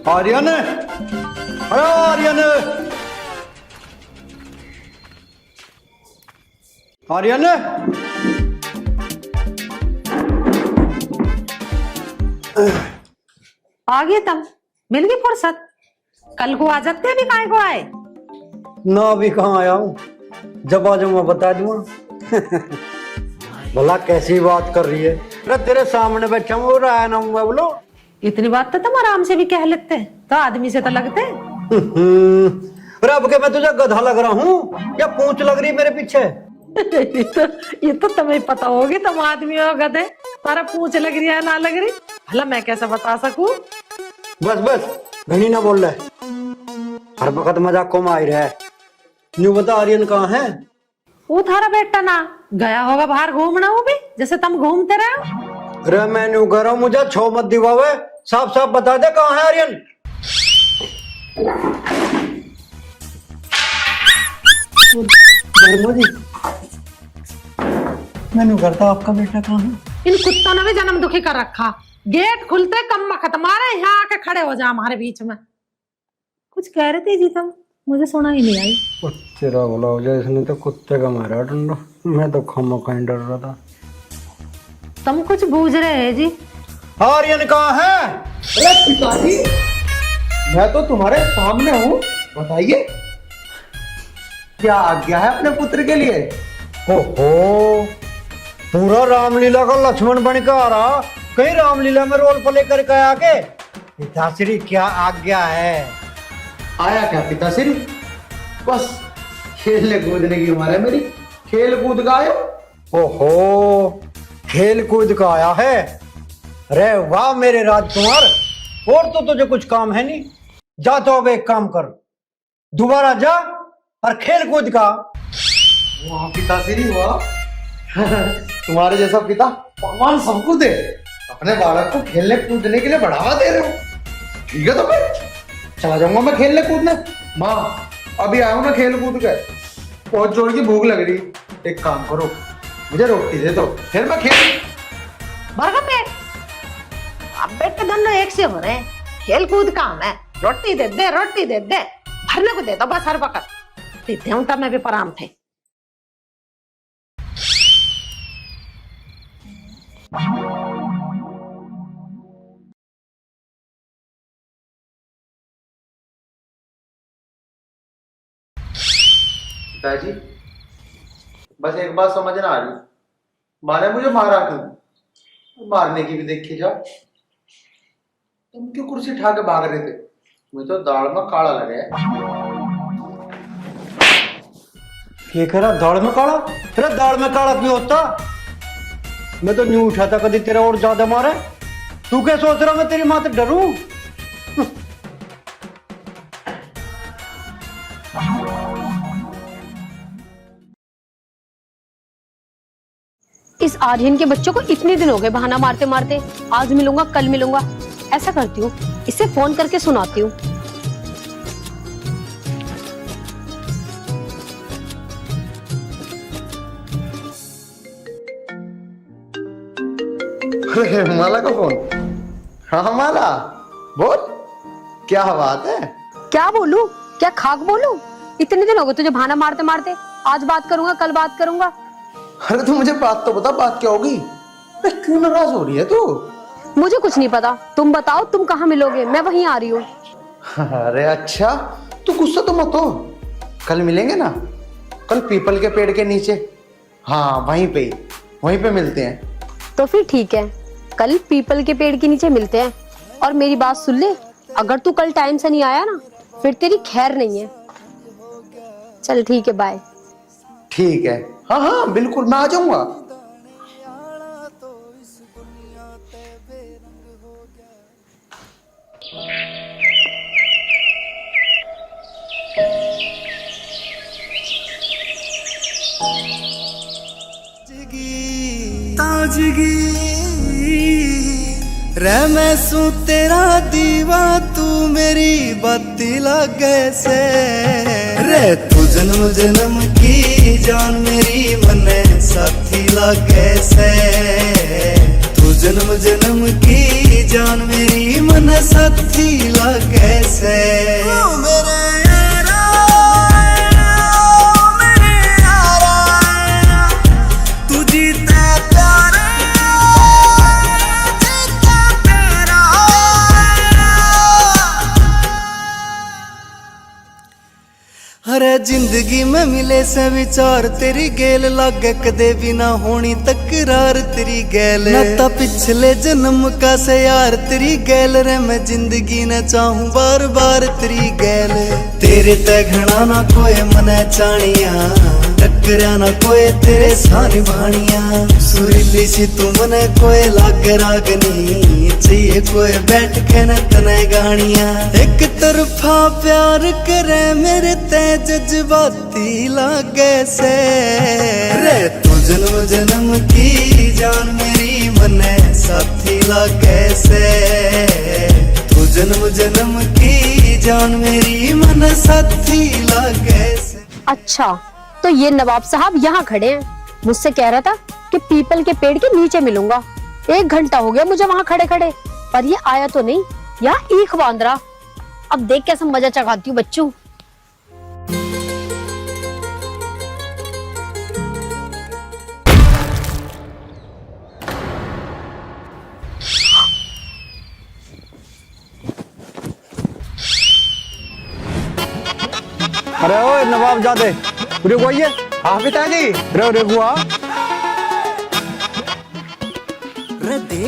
आर्यन, अरे आर्यन, आर्यन, आ गए तुम, मिल गई फुर्सत। कल को आ जाते अभी काय को आए। ना अभी कहाँ आया हूँ, जब आ जाऊंगा बता दूंगा। भला कैसी बात कर रही है। अरे तेरे सामने बैठा हूँ और आया ना हूँ बोलो। इतनी बात तो तुम आराम से भी कह लेते, तो आदमी से तो लगते। अरे अब के मैं तुझे गधा लग रहा हूँ या पूंछ लग रही है मेरे पीछे। ये तो तुम्हें पता होगी, तुम आदमी हो गधे, तारा पूंछ लग रही है ना लग रही। भला मैं कैसे बता सकूं। बस बस घनी ना बोल रहा, हर वक्त मजाक को मार रहा है। न्यू बता आर्यन कहाँ है। वो थारा बेटा ना गया होगा बाहर घूमना, वो भी जैसे तुम घूमते रहे। अरे मैं न्यू कह रहा हूँ, मुझे छो मत दिवावे, साफ साफ बता दे कहाँ है आर्यन। मैं न्यू करता आपका बेटा कहाँ है। इन कुत्तों ने भी जन्म दुखी कर रखा। गेट खुलते कम मखत मारे, यहाँ आके खड़े हो जा हमारे बीच में। कुछ कह रहे थे जी तुम, मुझे सुना ही नहीं आई। तेरा बोला हो जाए, इसने तो कुत्ते का मारा डंडा, मैं तो खम्मा कहीं डर रहा था। तुम कुछ बूझ रहे हैं जी। आर्यन कहाँ है। अरे पिताजी, मैं तो तुम्हारे सामने हूँ, बताइए क्या आज्ञा है अपने पुत्र के लिए। ओहो, पूरा रामलीला का लक्ष्मण बन के आ रहा, कहीं रामलीला में रोल प्ले करके आके। पिताश्री क्या आज्ञा है। आया क्या पिताश्री, बस खेलने कूदने की उम्र है मेरी, खेल कूद का आयो। ओहो, खेल कूद का आया है। अरे वाह मेरे राजकुमार, और तो तुझे कुछ काम है नहीं। जा तो अब एक काम कर, दोबारा जा और खेल कूद का। वाह पिताश्री वाह, तुम्हारे जैसा पिता भगवान सबको दे। अपने बालक को खेलने कूदने के लिए बढ़ावा दे रहे हो। ठीक है तो फिर चला जाऊंगा मैं खेलने कूदने। माँ अभी आया हूँ ना खेल कूद के, बहुत जोर की भूख लग रही। एक काम करो, मुझे रोटी दे दो, फिर मैं खेल। भरगा पेट, अब बेटे दोनों एक से हो रहे हैं। खेल कूद काम है, रोटी दे दे, रोटी दे दे, भरने को दे दो बस हर वक्त। देते हूँ तब मैं भी पराम थे। पिताजी बस एक बात समझ ना आ रही, माँ ने मुझे मारा क्यों, मारने की भी देखी जा। तुम क्यों कुर्सी उठा के भाग रहे थे, मुझे तो दाढ़ में काला लगा है। ये कह रहा दाढ़ में काला, तेरा दाढ़ में काला क्यों होता। मैं तो न्यू उठाता कभी तेरा और ज्यादा मारे। तू क्या सोच रहा मैं तेरी माँ से डरूं। इस आर्यन के बच्चों को इतने दिन हो गए बहाना मारते मारते, आज मिलूंगा कल मिलूंगा। ऐसा करती हूँ, इसे फोन करके सुनाती हूँ। माला का फोन। हाँ माला बोल, क्या बात है। क्या बोलूं, क्या खाक बोलूं। इतने दिन हो गए तुझे बहाना मारते मारते, आज बात करूंगा कल बात करूंगा। अरे तू मुझे बात तो बता, बात क्या होगी। अरे क्यों नाराज हो रही है तू। मुझे कुछ नहीं पता, तुम बताओ तुम कहाँ मिलोगे, मैं वहीं आ रही हूँ। अरे अच्छा, तू गुस्सा तो मत हो, कल मिलेंगे ना, कल पीपल के पेड़ के नीचे। हाँ वहीं पे मिलते हैं। तो फिर ठीक है, कल पीपल के पेड़ के नीचे मिलते हैं। और मेरी बात सुन ले, अगर तू कल टाइम से नहीं आया ना, फिर तेरी खैर नहीं है। चल ठीक है, बाय। ठीक है, हाँ हाँ बिल्कुल मैं आ जाऊंगा। ताजगी रे मैं सू तेरा दीवा, तू मेरी बत्ती लगे से रे। तू जन्म जन्म की जान मेरी मने साथी लगे से। तू जन्म जन्म की जान मेरी मन साथी लागे से मेरे यारा मेरे यारा तू जीता प्यारा जीता प्यारा हरे जिंदगी में मिले से विचार तेरी गेल लागे कदे भी ना होनी तकरार तेरी गैल नाता पिछले जन्म का से यार तेरी गैल रे मैं जिंदगी न चाहूं बार बार तेरी गैल तेरे ते घना ना कोई मने चाणिया टकरा ना कोई तेरे सारी भाणिया सुरीली सी तू मने कोई लागे रागनी चाहिए कोई बैठ के न तने गानिया एक तरफा प्यार करे मेरे ते जज्बाती लागे से रे तू जन्म जन्म की जान मेरी मने साथी लागे से तू जन्म जन्म की जान मेरी मन साथी लागे से। अच्छा, तो ये नवाब साहब यहाँ खड़े हैं, मुझसे कह रहा था कि पीपल के पेड़ के नीचे मिलूंगा। 1 घंटा हो गया मुझे वहाँ खड़े खड़े, पर ये आया तो नहीं, यहाँ ईख बांध रहा। अब देख कैसे मजा चखाती हूँ बच्चों। अरे ओ नवाब जादे पूरे को आइए। हाँ पिताजी। रे हुआ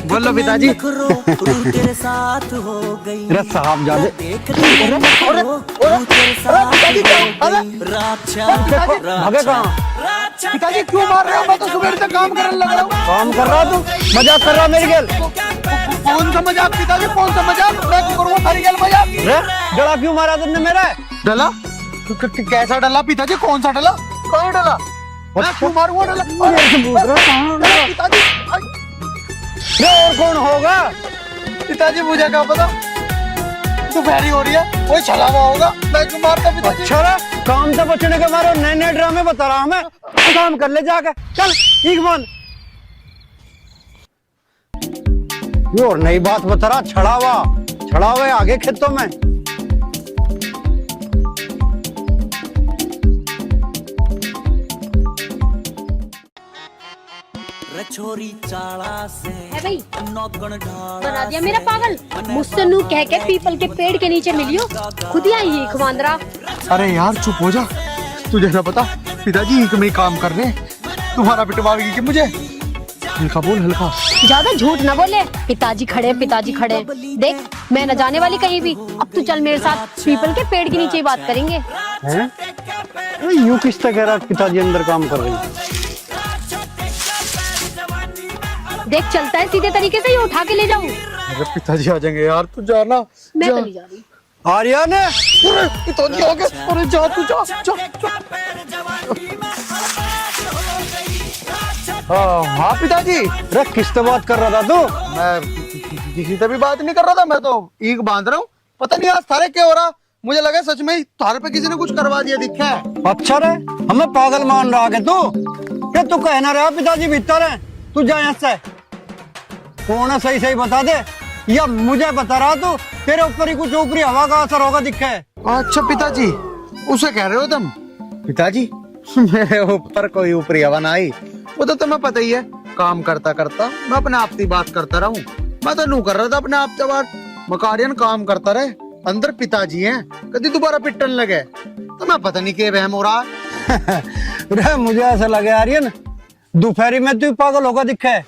बोलो पिताजी। तेरे साथ हो गई रे साहब जादे भागे कहाँ? पिताजी क्यों मार रहे हो? मैं तो सुबह से काम करने लग रहा हूँ। काम कर रहा तू, मजाक कर रहा मेरी गेल। कौन सा मजाक पिताजी, कौन सा मजाक? मैं करूँगा तारी गेल मजाक। रे डला क्यों मारा तुमने मेरा? डला? कैसा डला पिताजी? कौन सा डला? कौन डला? मैं क्यों मारूंगा डला? पिताजी रे और कौन होगा? पिताजी मुझे क्या पता, दोपहरी हो रही है, कोई छलावा होगा। मैं क्यों मारता पिताजी? अच्छा रे, काम से बचने के मारे नए नए ड्रामे बता रहा हमें। काम कर ले जाके, चल ठीक मान। ये और नई बात बता रहा, छड़ावा आगे खेतों में। छोरी चाला से है भाई, बना दिया मेरा पागल। मुझसे नू कह के पीपल के पेड़ के नीचे मिलियो, खुद ही आई ईख बांध रहा। अरे यार चुप हो जा, तुझे ना पता पिताजी ईख में ही काम कर रहे हैं। तुम्हारा पिटवाएगी कि मुझे? हल्का बोल, हल्का। ज्यादा झूठ ना बोले। पिताजी खड़े, पिताजी खड़े। देख मैं न जाने वाली कहीं भी। अब तू चल मेरे साथ, पीपल के पेड़ के नीचे ही बात करेंगे। यूं किस तरह कह रहा पिताजी अंदर काम कर रहे हैं? देख चलता है सीधे तरीके से, ये उठा के ले जाऊं। अरे पिताजी आ जाएंगे यार, तू जाना। मैं तो नहीं जा रही। आर्यन पिताजी आ गए। अरे जा तू, जा। हाँ पिताजी। रे किस से बात कर रहा था तू? मैं किसी से भी बात नहीं कर रहा था, मैं तो ईख बांध रहा हूँ। पता नहीं आज थारे क्या हो रहा, मुझे लगा सच में ही थारे पे किसी ने कुछ करवा दिया दिखा है। अच्छा रे, हमें पागल मान रहा है तू? क्या तू कहना रहा पिताजी भीतर है? तू जा यहाँ से। कौन है सही बता दे, या मुझे बता रहा तू? तेरे ऊपर ही कुछ ऊपरी हवा का असर होगा दिखा है। अच्छा पिताजी, उसे कह रहे हो तुम? पिताजी मेरे ऊपर कोई ऊपरी हवा ना आई, वो तो तुम्हें पता ही है। काम करता करता मैं अपने आप से बात करता रहूं। मैं तो नू कर रहा था अपने आप से बात। मकारियन काम करता रहे, अंदर पिताजी हैं, कभी दोबारा पिटन लगे तो मैं पता नहीं क्या वहम हो रहा है। मुझे ऐसा लगे आर्यन दोपहरी में तू पागल होगा दिखा है।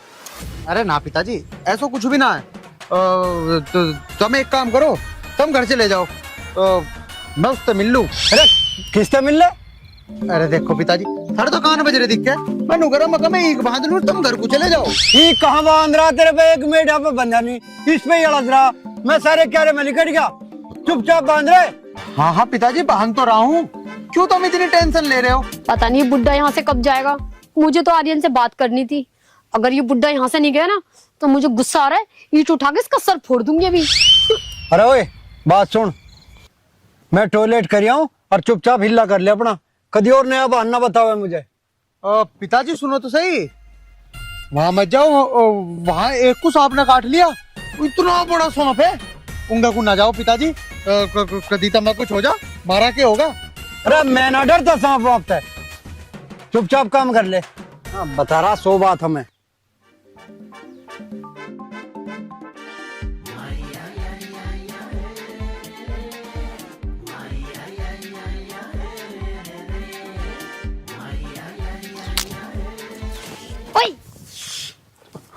अरे ना पिताजी, ऐसा कुछ भी ना है। तुम एक काम करो, तुम घर चले जाओ, मैं उससे मिल लूं। अरे किससे मिल ले? अरे देखो पिताजी, साढ़े तो कान बज रहे दिखे। मैं नुकरा मका में ईख बांध लूं, तुम घर को चले जाओ। ये कहाँ बांध रहा तेरे पे? एक मेढा पे बंधा नहीं, इस पे ही अड़स रहा। मैं सारे क्यारे में निकट गया, चुपचाप बांध रहे। हाँ पिताजी, बांध तो रहा हूँ। क्यों तुम इतनी टेंशन ले रहे हो? पता नहीं बुड्ढा यहाँ से कब जाएगा। मुझे तो आर्यन से बात करनी थी। अगर ये बुड्ढा यहाँ से नहीं गया ना, तो मुझे गुस्सा आ रहा है, ईंट उठा के इसका सर फोड़ दूंगी अभी। अरे ओए बात सुन, मैं टॉयलेट कर आऊं और चुपचाप हिल्ला कर ले अपना। कभी और नया बहाना बताओ मुझे। पिताजी सुनो तो सही, वहां मत जाओ, वहां एक को सांप ने काट लिया, इतना बड़ा सांप है। उंगा को ना जाओ पिताजी, कदी तमा कुछ हो जा, मारा के होगा। अरे मैं ना डरता सांप वाप से, चुपचाप काम कर ले। हाँ, बता रहा 100 बात हमें। ओए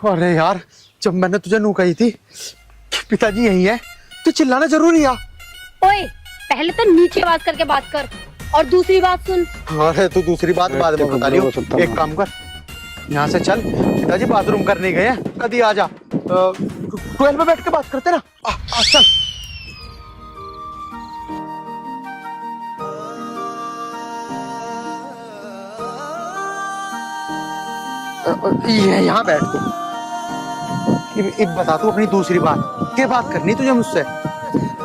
अरे यार, जब मैंने तुझे नू कही थी कि पिताजी यही है, तो चिल्लाना जरूरी है। ओए, पहले तो नीचे आवाज करके बात कर और दूसरी बात सुन। अरे तू दूसरी बात बाद में बता लियो। एक काम कर, यहाँ से चल, पिताजी बाथरूम करने गए हैं, कभी आ जा, 12 पे बैठ के बात करते ना। आ चल। ये यहाँ बैठ तू। एक बता तू अपनी दूसरी बात, क्या बात करनी तुझे मुझसे?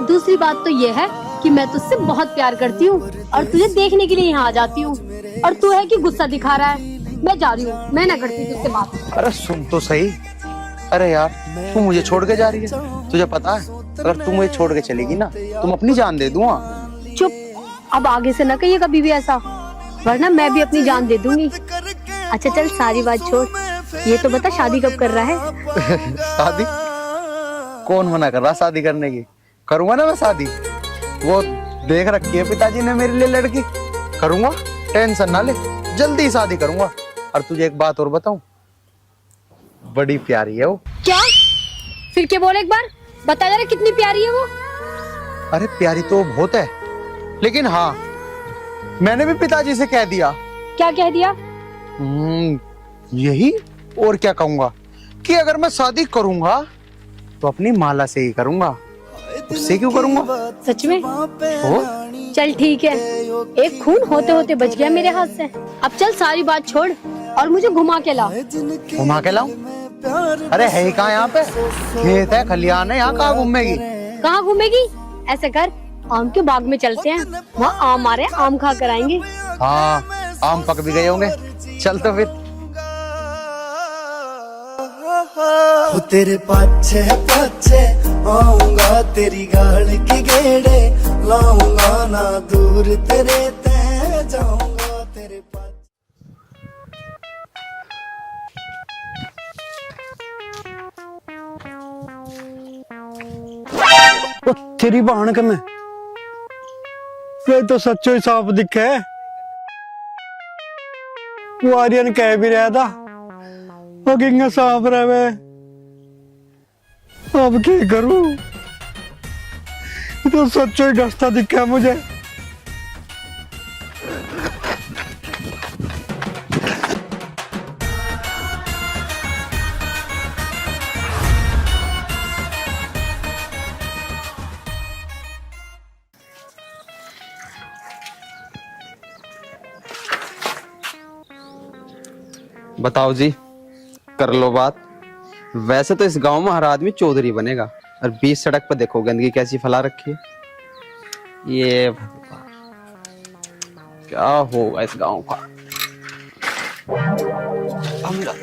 दूसरी बात तो ये है कि मैं तुझसे बहुत प्यार करती हूँ और तुझे देखने के लिए यहाँ आ जाती हूँ, और तू है कि गुस्सा दिखा रहा है। मैं जा रही हूँ, मैं ना करती तुझसे बात। अरे सुन तो सही। अरे यार, तू मुझे छोड़ के जा रही है, तुझे पता है अगर तू मुझे छोड़ के चलेगी ना, तुम अपनी जान दे दूंगा। चुप, अब आगे से ना कहिए कभी भी ऐसा, वरना मैं भी अपनी जान दे दूंगी। अच्छा चल, सारी बात छोड़, ये तो बता शादी कब कर रहा है? शादी? कौन मना कर रहा शादी करने की? करूंगा ना मैं शादी, वो देख रखी है पिताजी ने मेरे लिए लड़की, करूंगा, टेंशन ना ले, जल्दी ही शादी करूंगा। और तुझे एक बात और बताऊं, बड़ी प्यारी है वो। क्या? फिर क्या बोले, एक बार बता जरा कितनी प्यारी है वो? अरे प्यारी तो बहुत है, लेकिन हाँ, मैंने भी पिताजी से कह दिया। क्या कह दिया? यही, और क्या कहूंगा, कि अगर मैं शादी करूंगा तो अपनी माला से ही करूंगा, उससे क्यों करूंगा? सच में? हो? चल ठीक है, एक खून होते होते बच गया मेरे हाथ से। अब चल सारी बात छोड़ और मुझे घुमा के ला। घुमा के लाऊं? अरे है ही कहाँ यहाँ पे? खेत है, खलियान है, यहाँ कहाँ घूमेगी? कहाँ घूमेगी? ऐसे कर, आम के बाग में चलते हैं, वहाँ आम आ रहे हैं, आम खा कर आएंगे। हाँ, आम पक भी गए होंगे, चल तो फिर। तेरे पाछे पाछे आऊंगा, तेरी गाल की गेड़े लाऊंगा, ना दूर तेरे ते जाऊंगा, तेरे पाछे। ओ तेरी बहन के में, ये तो सच्चो ही सांप दिखे है। वो आर्यन कह भी रहा था वो किंग सांप रहे, अब क्या करूं? ये तो सच्चो ही डसता दिखा मुझे। बताओ जी, कर लो बात। वैसे तो इस गांव में हर आदमी चौधरी बनेगा, और बीच सड़क पर देखो गंदगी कैसी फैला रखी है। ये भगवान, क्या होगा इस गांव का? थम जा।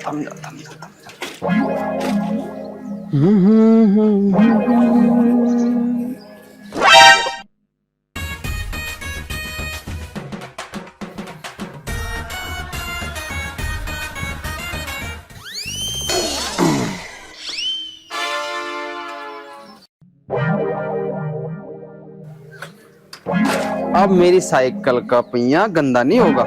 अब मेरी साइकिल का पहिया गंदा नहीं होगा।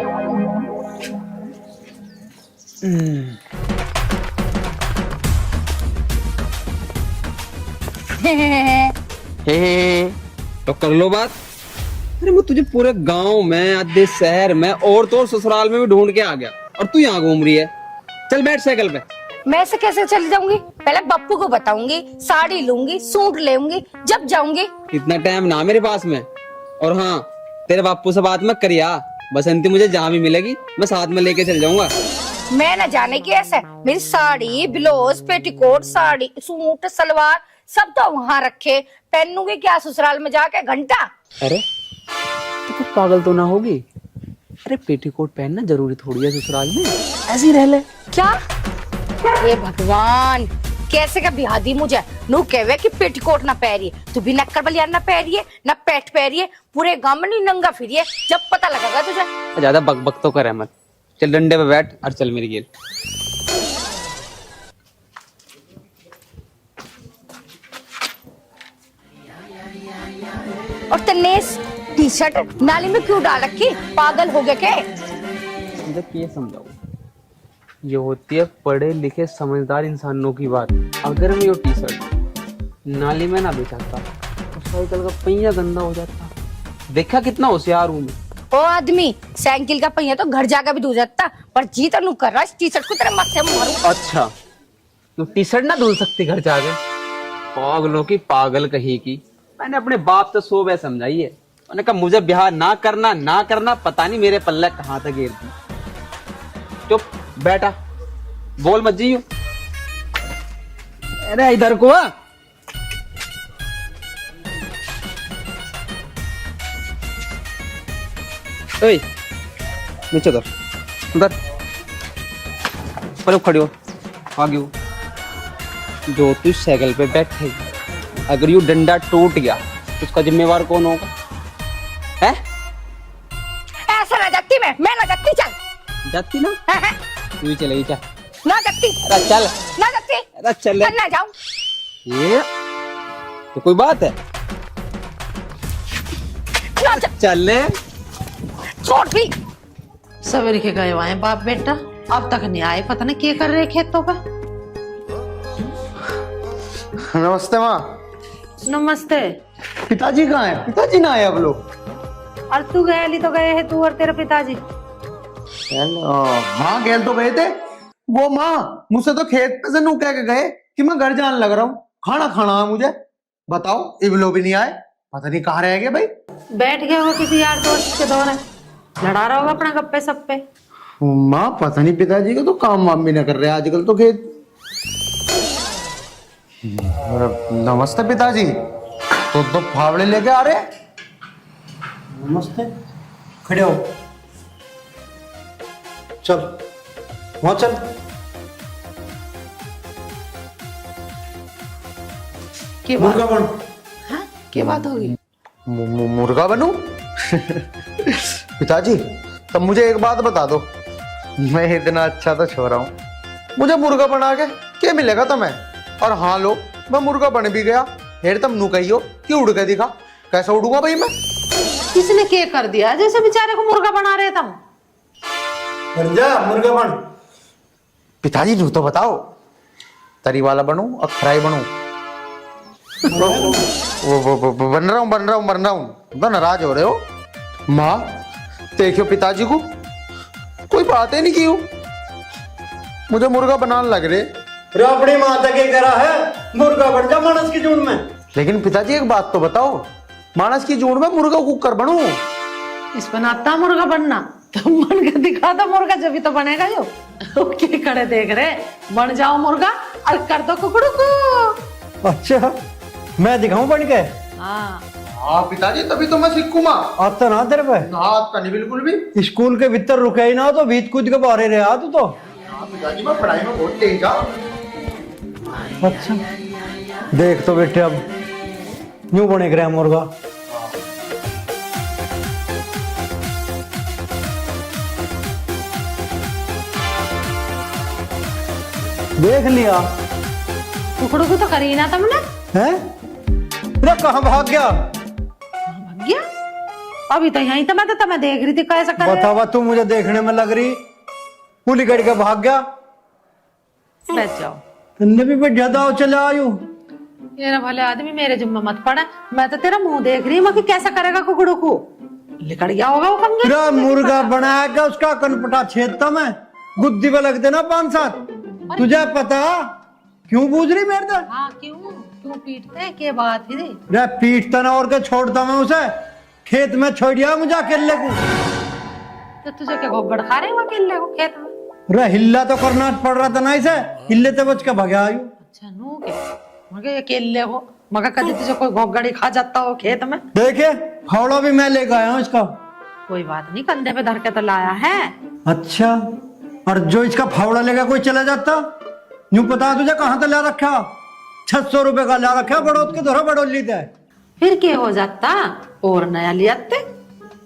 हे तो कर लो बात। अरे मैं तुझे पूरे गांव में, आधे शहर में और तो और ससुराल में भी ढूंढ के आ गया, और तू यहाँ घूम रही है। चल बैठ साइकिल पे। मैं ऐसे कैसे चली जाऊंगी? पहले बप्पू को बताऊंगी, साड़ी लूंगी, सूट लेऊंगी, जब जाऊंगी। इतना टाइम ना मेरे पास में। और हाँ, तेरे बापू से बात मत करिया, बसंती मुझे जहाँ भी मिलेगी मैं साथ में लेके चल जाऊंगा। मैं न जाने की ऐसे, मेरी sari, blouse, petticoat, sari, suit, salwar सब तो वहाँ रखे, पहनूंगी क्या ससुराल में जाके घंटा? अरे तो कुछ पागल तो ना होगी? अरे पेटीकोट पहनना जरूरी थोड़ी है ससुराल में, ऐसे ही रह ले। क्या? हे भगवान, कैसे का बिहा दी मुझे। नू कहवे कि पेटीकोट ना पहरिए, तू भी नक्कर बलियान ना पहरिए, ना पैट पहरिए, पूरे गांव में नहीं नंगा फिरिए, जब पता लगेगा तुझे। ज्यादा बकबक तो करे मत, चल डंडे पे बैठ और चल मेरी गेल। और तेने टी शर्ट नाली में क्यों डाल रखी, पागल हो गए क्या? मुझे ये समझाओ, ये होती है पढ़े लिखे समझदार इंसानों की बात। अगर मैं ये टी शर्ट नाली में ना बिछाता तो साइकिल का पहिया गंदा हो जाता। देखा कितना होशियार हूँ मैं। ओ आदमी, साइकिल का पहिया तो घर जाकर भी धो जाता, पर जी तो नू कर रहा है टी शर्ट को तेरे माथे में मारूं। अच्छा, तो टी शर्ट ना धुल सकती घर जाके? पागलों की पागल कही की। मैंने अपने बाप से 100 बार समझाई है, मैंने कहा मुझे ब्याह ना करना, पता नहीं मेरे पल्ले कहाँ तक गिर दी। चुप बैठा, बोल मत जियो। अरे इधर को आ। ओए नीचे उधर उधर पर खड़ी हो, आगे हो। जो तू साइकिल पे बैठे, अगर यू डंडा टूट गया तो उसका जिम्मेवार कौन होगा? है ऐसा ना जाती मैं ना जाती, चल। जाती ना, है? तू ही चलेगी क्या? ना जाती, अरे चल, ना जाती, अरे चल। ना जाऊं। ये तो कोई बात है? ना चल छोड़ भी। सवेरे के गए हुए हैं बाप बेटा, अब तक नहीं आए, पता नहीं क्या कर रहे खेतों पे। नमस्ते माँ। नमस्ते। पिताजी कहाँ है? पिताजी ना आए अब लोग। और तू गए तो गए है, तू और तेरे पिताजी। हाँ गेल तो गए थे। वो माँ मुझसे तो खेत पे से नू कह के गए कि मैं घर जाने लग रहा हूँ, खाना खाना है मुझे। बताओ इवलो भी नहीं आए, पता नहीं कहाँ रह गए भाई। बैठ गए हो किसी यार दोस्त के दौरे, लड़ा रहा होगा अपना गप्पे सप्पे। माँ पता नहीं पिताजी का तो काम वाम भी ना कर रहे आजकल तो खेत। नमस्ते पिताजी। तो फावड़े लेके आ रहे? नमस्ते, खड़े हो, चल वहां चल। मुर्गा बन। हाँ? क्या बात होगी? मुर्गा बनूं? पिताजी तब मुझे एक बात बता दो, मैं इतना अच्छा तो छोरा हूँ, मुझे मुर्गा बना के क्या मिलेगा तुम्हें? और हाँ लो, मैं मुर्गा बन भी गया, फिर तुम नू कहियो कि उड़ के दिखा। कैसे उड़ूंगा भाई मैं? किसने क्या कर दिया जैसे बेचारे को मुर्गा बना रहे तुम? बन जा मुर्गा बन। पिताजी नू तो बताओ, तरी वाला बनूं और फ्राई बनूं? वो बन रहा हूँ। तो नाराज हो रहे हो? माँ देखियो पिताजी को कोई बात ही नहीं की, मुझे मुर्गा बनाने लग रहे। अरे अपनी माता के करा है, मुर्गा बन जा मानस की जून में। लेकिन पिताजी एक बात तो बताओ, मानस की जून में मुर्गा कुकर बनूं? इस पर नाता मुर्गा बनना तो बन के दिखा दो मुर्गा, जब भी तो बनेगा यो। क्या खड़े देख रहे, बन जाओ मुर्गा और कर दो कुकड़ू को। अच्छा मैं दिखाऊं बन के? हाँ हाँ पिताजी तभी तो मैं सीखूं। माँ आता ना तेरे पे? आता नहीं बिल्कुल भी। स्कूल के भीतर रुके ही ना तो भीत कूद के बाहर रहा तू तो। हाँ पिताजी मैं पढ़ाई में बहुत तेज हूँ। अच्छा देख तो बेटे, अब यूं बने रहा मुर्गा। देख लिया? कुकड़ू को तो करी ना तुमने। हैं? अरे कहाँ भाग गया? भाग गया? अभी तो यहीं था, मैं तो तुम्हें देख रही थी कैसा कर रहे हो। बतावा, तू मुझे देखने में लग रही पुली कड़ के भाग गया। बैठ जाओ। तुमने भी बैठ जाता हो, चले आयु। ये ना भले आदमी मेरे जिम्मे मत पड़ा, मैं तो तेरा मुंह देख रही हूँ कि कैसा करेगा कुकड़ू को। लिकड़ गया होगा वो कंगे। तेरा मुर्गा बनाया क्या उसका कनपटा छेदता मैं, गुद्दी पे लगते ना 5-7। तुझे पता क्यों पूछ रही मेरे से? हाँ क्यों पीटते हैं, क्या बात है? रे पीटता ना और क्या छोड़ता मैं उसे, खेत में छोड़ दिया मुझे अकेले को। तो तुझे क्या गोबर खा रहे हो अकेले को खेत में? रे हिल्ला तो करना पड़ रहा था ना इसे, हिल्ले ते बच के भगा आयु। अच्छा नू के मगर अकेले हो, मगर कभी तुझे कोई घोगड़ी खा जाता हो खेत में? देखे फावड़ा भी मैं लेकर आया हूँ इसका। कोई बात नहीं, कंधे पे धर के तो लाया है। अच्छा, और जो इसका फावड़ा लेगा कोई चला जाता यूं पता तुझे कहाँ तक ला रखा? 600 रुपए का ला रखा बड़ोत के धोरा बड़ोली थे। फिर क्या हो जाता, और नया ले आते।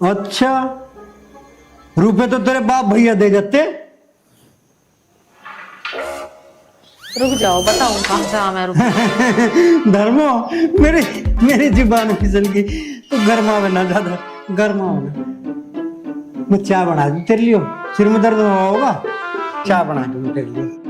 अच्छा, रुपए तो तेरे बाप भैया दे जाते। रुक जाओ, बताऊं कहाँ से मैं रुक। धर्मो, मेरी जुबान फिसल गई। तो गर्मा बना ज्यादा, गर्मा होना। मैं चाय बना दूं तेरे लिए, सिर में दर्द होगा, चाय बना दूं तेरे लिए।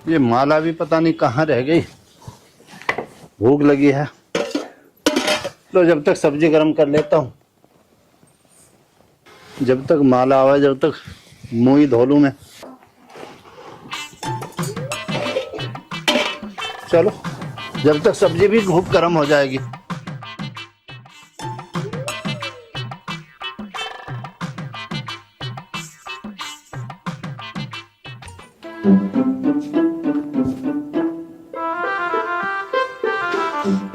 ये माला भी पता नहीं कहाँ रह गई। भूख लगी है, तो जब तक सब्जी गरम कर लेता हूँ, जब तक माला आवे, जब तक मुंह ही धो लूं मैं। चलो, जब तक सब्जी भी खूब गरम हो जाएगी।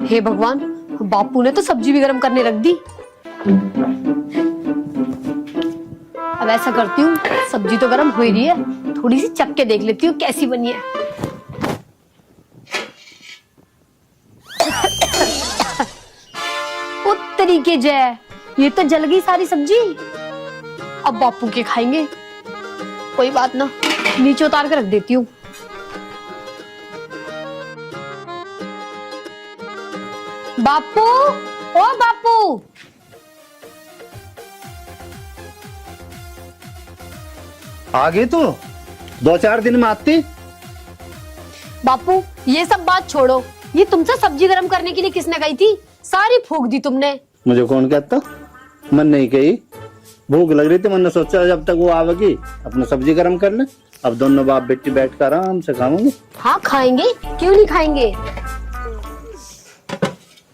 हे भगवान, बापू ने तो सब्जी भी गर्म करने रख दी। अब ऐसा करती हूँ, सब्जी तो गर्म हो ही रही है, थोड़ी सी चख के देख लेती हूँ कैसी बनी है। ओ तरीके जय, ये तो जल गई सारी सब्जी। अब बापू के खाएंगे, कोई बात ना, नीचे उतार के रख देती हूँ। बापू, ओ बापू, आ गई तू? 2-4 दिन में आती। बापू ये सब बात छोड़ो, ये तुमसे सब्जी गरम करने के लिए किसने कही थी? सारी फूंक दी तुमने। मुझे कौन कहता? मन नहीं कही, भूख लग रही थी, मैंने सोचा जब तक वो आवेगी अपना सब्जी गरम कर ले। अब दोनों बाप बेटी बैठ कर आराम से खाएंगे। हाँ खाएंगे, क्यों नहीं खाएंगे।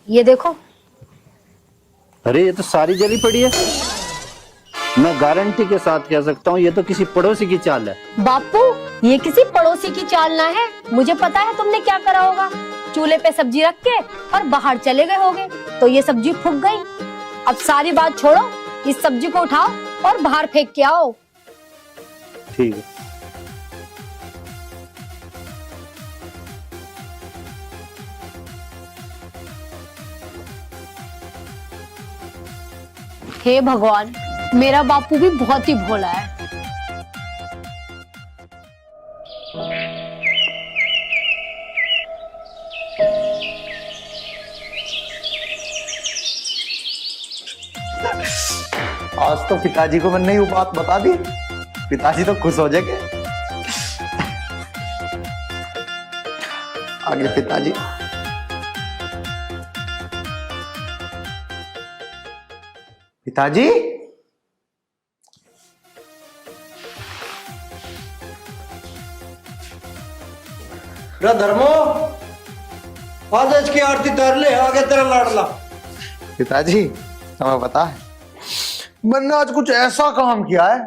ये देखो। अरे ये तो सारी जली पड़ी है। मैं गारंटी के साथ कह सकता हूँ ये तो किसी पड़ोसी की चाल है। बापू ये किसी पड़ोसी की चाल ना है, मुझे पता है तुमने क्या करा होगा। चूल्हे पे सब्जी रख के और बाहर चले गए होगे, तो ये सब्जी फूक गई। अब सारी बात छोड़ो, इस सब्जी को उठाओ और बाहर फेंक के आओ। ठीक है। हे भगवान, मेरा बापू भी बहुत ही भोला है। आज तो पिताजी को मैंने ये बात बता दी, पिताजी तो खुश हो जाएंगे। आगे पिताजी। पिताजी, धर्मो, आज इसकी आरती तर ले, आगे तेरा लाडला। पिताजी तुम्हें पता है मैंने आज कुछ ऐसा काम किया है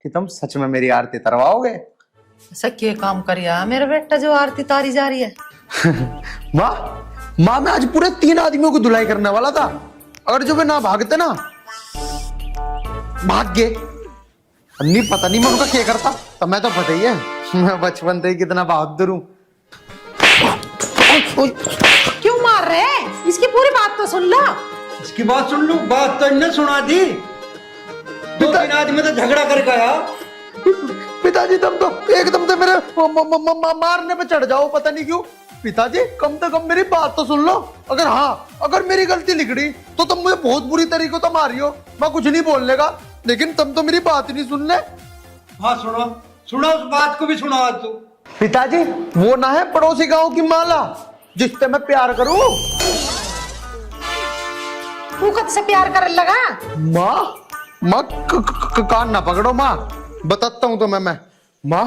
कि तुम सच में मेरी आरती तरवाओगे। ऐसा क्या काम करिया मेरा बेटा जो आरती तारी जा रही है? माँ मैं आज पूरे 3 आदमियों को धुलाई करने वाला था, अगर जो वे ना भागते ना, भाग गए। नहीं पता नहीं मैं उनका क्या करता। तो मैं तो पता ही है, मैं बचपन से ही कितना बहादुर हूँ। क्यों मार रहे हैं? इसकी पूरी बात तो सुन लो। इसकी बात सुन लूं, बात तो इन्हें सुना दी। 2-3 आदमी तो झगड़ा करके आया। पिताजी तुम तो एकदम से मेरे मारने पे चढ़ जाओ, पता नहीं क्यों। पिताजी कम से कम मेरी बात तो सुन लो। अगर मेरी गलती लिखड़ी तो तुम मुझे बहुत बुरी तरीके से मारियो, मैं कुछ नहीं बोलने का, लेकिन तुम तो मेरी बात ही नहीं सुनने। हाँ सुनो उस बात को भी सुना तू। पिताजी वो ना है पड़ोसी गांव की माला जिससे मैं प्यार करूं। तू कब से प्यार करने लगा? माँ कान ना पकड़ो माँ, बताता हूं तो मैं माँ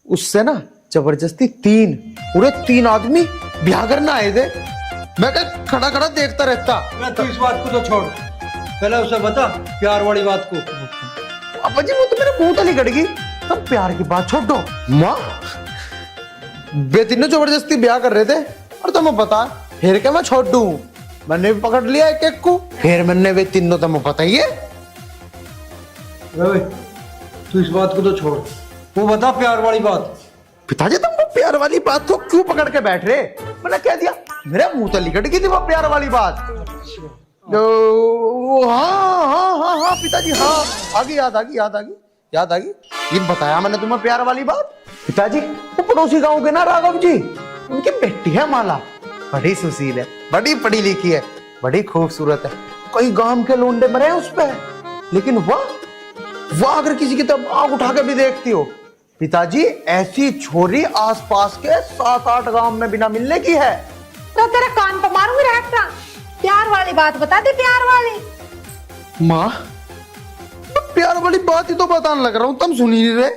उससे ना जबरदस्ती पूरे तीन आदमी ब्याह करना आए थे। मैं क्या खड़ा खड़ा देखता रहता। अरे तू इस बात को तो छोड़, पहले उसे बता प्यार वाली बात को। अब जी वो तो मेरे मुंह तली कट गई। तब प्यार की बात छोड़ दो माँ। वे तीनों जबरदस्ती ब्याह कर रहे थे और तुम्हें पता फिर क्या मैं छोड़ दूं। मैंने भी पकड़ लिया एक एक को, फिर मैंने वे तीनों तुम्हें पता ही है। अरे तू इस बात को तो छोड़, वो बता प्यार वाली बात। पिताजी तुम वो प्यार वाली बात को क्यों पकड़ के बैठ रहे? मैंने कह दिया मेरे मुंह तली कट गई थी वो प्यार वाली बात। हाँ पिताजी, हाँ आ गई, याद आ गई। ये बताया मैंने तुम्हें प्यार वाली बात। पिताजी वो पड़ोसी गांव के ना राघव जी, उनकी बेटी है माला, बड़ी सुशील है, बड़ी पढ़ी लिखी है, बड़ी खूबसूरत है। कई गांव के लोंडे मरे हैं उस पे, लेकिन वह अगर किसी की तरफ आंख उठा के भी देखती हो पिताजी, ऐसी छोरी आसपास के 7-8 गांव में बिना मिलने की है। तो तेरा कान पर मारूंगी रहता। प्यार वाली बात बता दे, प्यार वाली। माँ प्यार वाली बात ही तो बताने लग रहा हूं, तुम सुन ही नहीं रहे।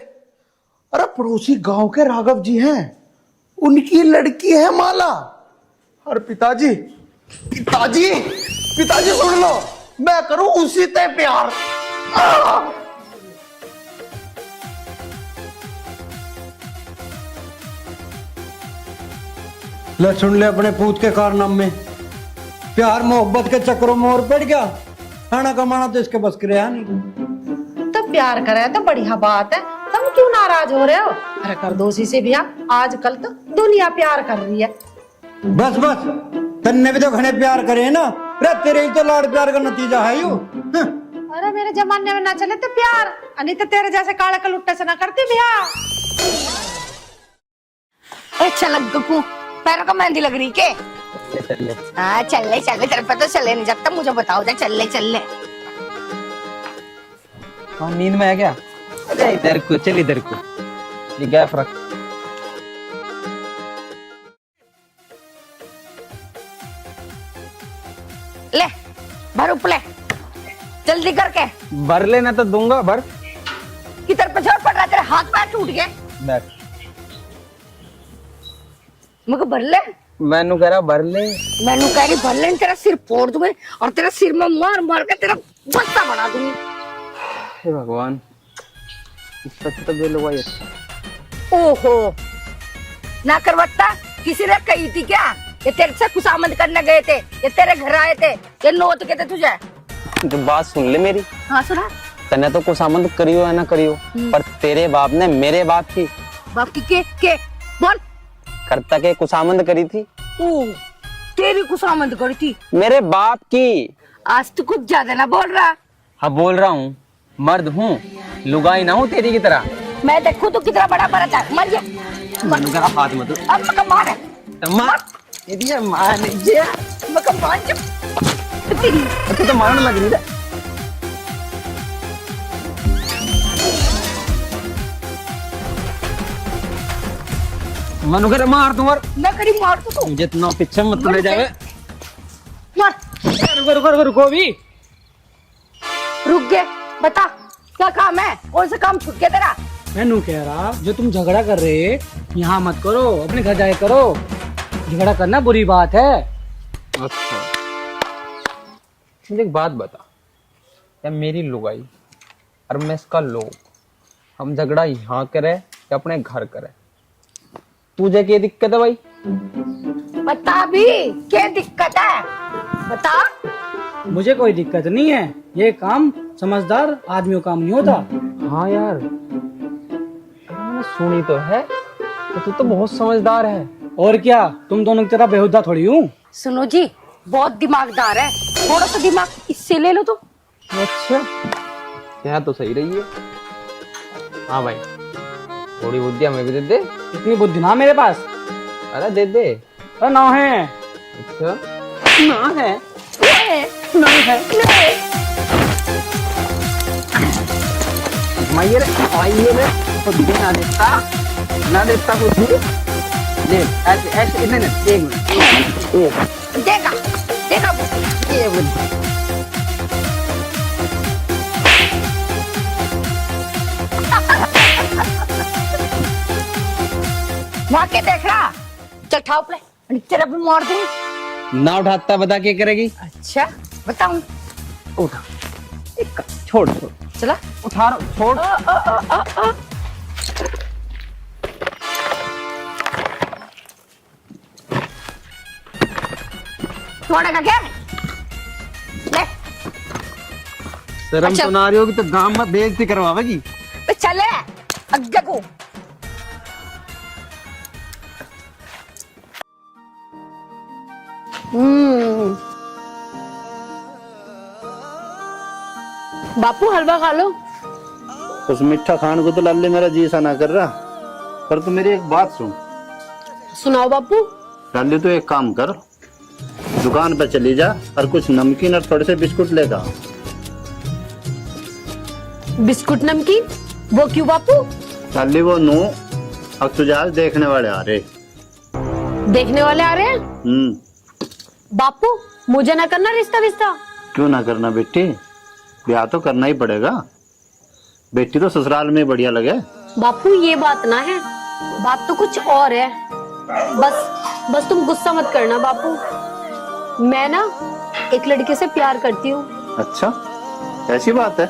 अरे पड़ोसी गांव के राघव जी हैं, उनकी लड़की है माला। और पिताजी सुन लो, मैं करूं उसी से प्यार। ले सुन ले अपने पूत के कारनामे। प्यार मोहब्बत के चक्करों में और पड़ गया, खाना कमाना तो इसके बस के रहा नहीं। तो प्यार करे तो बढ़िया बात है, तुम क्यों नाराज हो रहे हो? अरे कर दो उसी से ब्याह, आजकल तो दुनिया प्यार कर रही है। बस तन्ने भी तो घने प्यार करे ना रे, तेरे ही तो लाड़ प्यार का नतीजा है यू। अरे मेरे जमाने में ना चले तो प्यार, नहीं तो तेरे जैसे काले कलुट्टे से ना करती ब्याह। अच्छा लग गकू, पैरों का मेहंदी लग रही के? हाँ चल ले तेरे पे तो चले नहीं जाता, मुझे बताओ जा। चल ले हाँ नींद में है क्या? अरे इधर को चल, इधर को ये गैप रख। ले भर उपले जल्दी करके। भर लेना तो दूंगा, भर। किधर पे जोर पड़ रहा है, तेरे हाथ पैर टूट गए। बैठ। मुझे भर ले। मैनू कह रहा भर ले। मैनू कह रही भर ले, तेरा सिर फोड़ दूंगी और तेरा सिर में मार के तेरा बस्ता बना दूंगी। हे भगवान, सच तो बेलो भाई। ओहो ना करवत्ता, किसी ने कही थी क्या ये तेरे से खुशामद करने गए थे, ये तेरे घर आए थे, ये नोट के थे तुझे? तो बात सुन ले मेरी। हाँ सुना। तने तो खुशामद करियो या ना करियो, पर तेरे बाप ने मेरे बाप की के बोल करता के खुशामद करी थी। ओ तेरी खुशामद करी थी? मेरे बाप की। आज तो कुछ ज्यादा ना बोल रहा। हाँ बोल रहा हूँ, मर्द हूँ, लुगाई ना हूँ तेरी की तरह। मैं देखूं तो कितना बड़ा मर जा, मर जा। मैनू कह रहा हाथ मत अब मका मार मार ये मार जे मका मार जा। तेरी तू तो मारने लग रही है। मैनू कह रहा मार, तू मार ना करी मार तू तो। जितना पीछे मत ले जावे। मार। रुको भी। रुक गए, बता क्या काम है? कौन सा काम छूट गया तेरा? मैं कह रहा जो तुम झगड़ा कर रहे यहाँ मत करो, अपने घर जाए करो। झगड़ा करना बुरी बात है। अच्छा मुझे एक बात बता, या मेरी लुगाई और मैं इसका लोग, हम झगड़ा यहाँ करे या अपने घर करे? तुझे क्या दिक्कत है भाई? बता भी क्या दिक्कत है, बता। मुझे कोई दिक्कत नहीं है, ये काम समझदार आदमियों काम नहीं होता। हाँ यार मैंने सुनी तो है कि तू तो बहुत समझदार है। और क्या, तुम दोनों की तरह बेहुदा थोड़ी हूँ। सुनो जी, बहुत दिमागदार है, थोड़ा सा दिमाग इससे ले लो तो। अच्छा क्या तो सही रही है। हाँ भाई थोड़ी बुद्धि हमें भी दे दे। इतनी बुद्धि ना मेरे पास। अरे दे दे। अरे ना है। अच्छा ना है। ना है माये रे आइए रे खुद भी ना देता कुछ भी। दे ऐसे इतने ना, एक मिनट देखा ये बुद्धि। वहां के देख रहा। चल ठाओ पड़े, तेरा भी मार दूंगी। ना उठाता बता क्या करेगी? अच्छा बताऊं। उठा, छोड़ छोड़, चला उठा छोड़। छोड़ेगा क्या? ले शर्म अच्छा। तो ना आ रही होगी तो गांव में बेइज्जती करवावेगी। तो चले अग्गे को। बापू हलवा खा लो। उस मीठा खान को तो लाले मेरा जी सा ना कर रहा। पर तू मेरी एक बात सुन। सुनाओ बापू। लाले तू एक काम कर, दुकान पे चली जा और कुछ नमकीन और थोड़े से बिस्कुट लेगा। बिस्कुट नमकीन वो क्यों बापू? लाली वो नू अब तुझे आज देखने वाले आ रहे। देखने वाले आ रहे हैं? बापू मुझे ना करना रिश्ता विश्ता। क्यों ना करना बेटी, ब्याह तो करना ही पड़ेगा। बेटी तो ससुराल में बढ़िया लगे। बापू ये बात ना है, बात तो कुछ और है। बस तुम गुस्सा मत करना बापू। मैं ना एक लड़के से प्यार करती हूँ। अच्छा ऐसी बात है?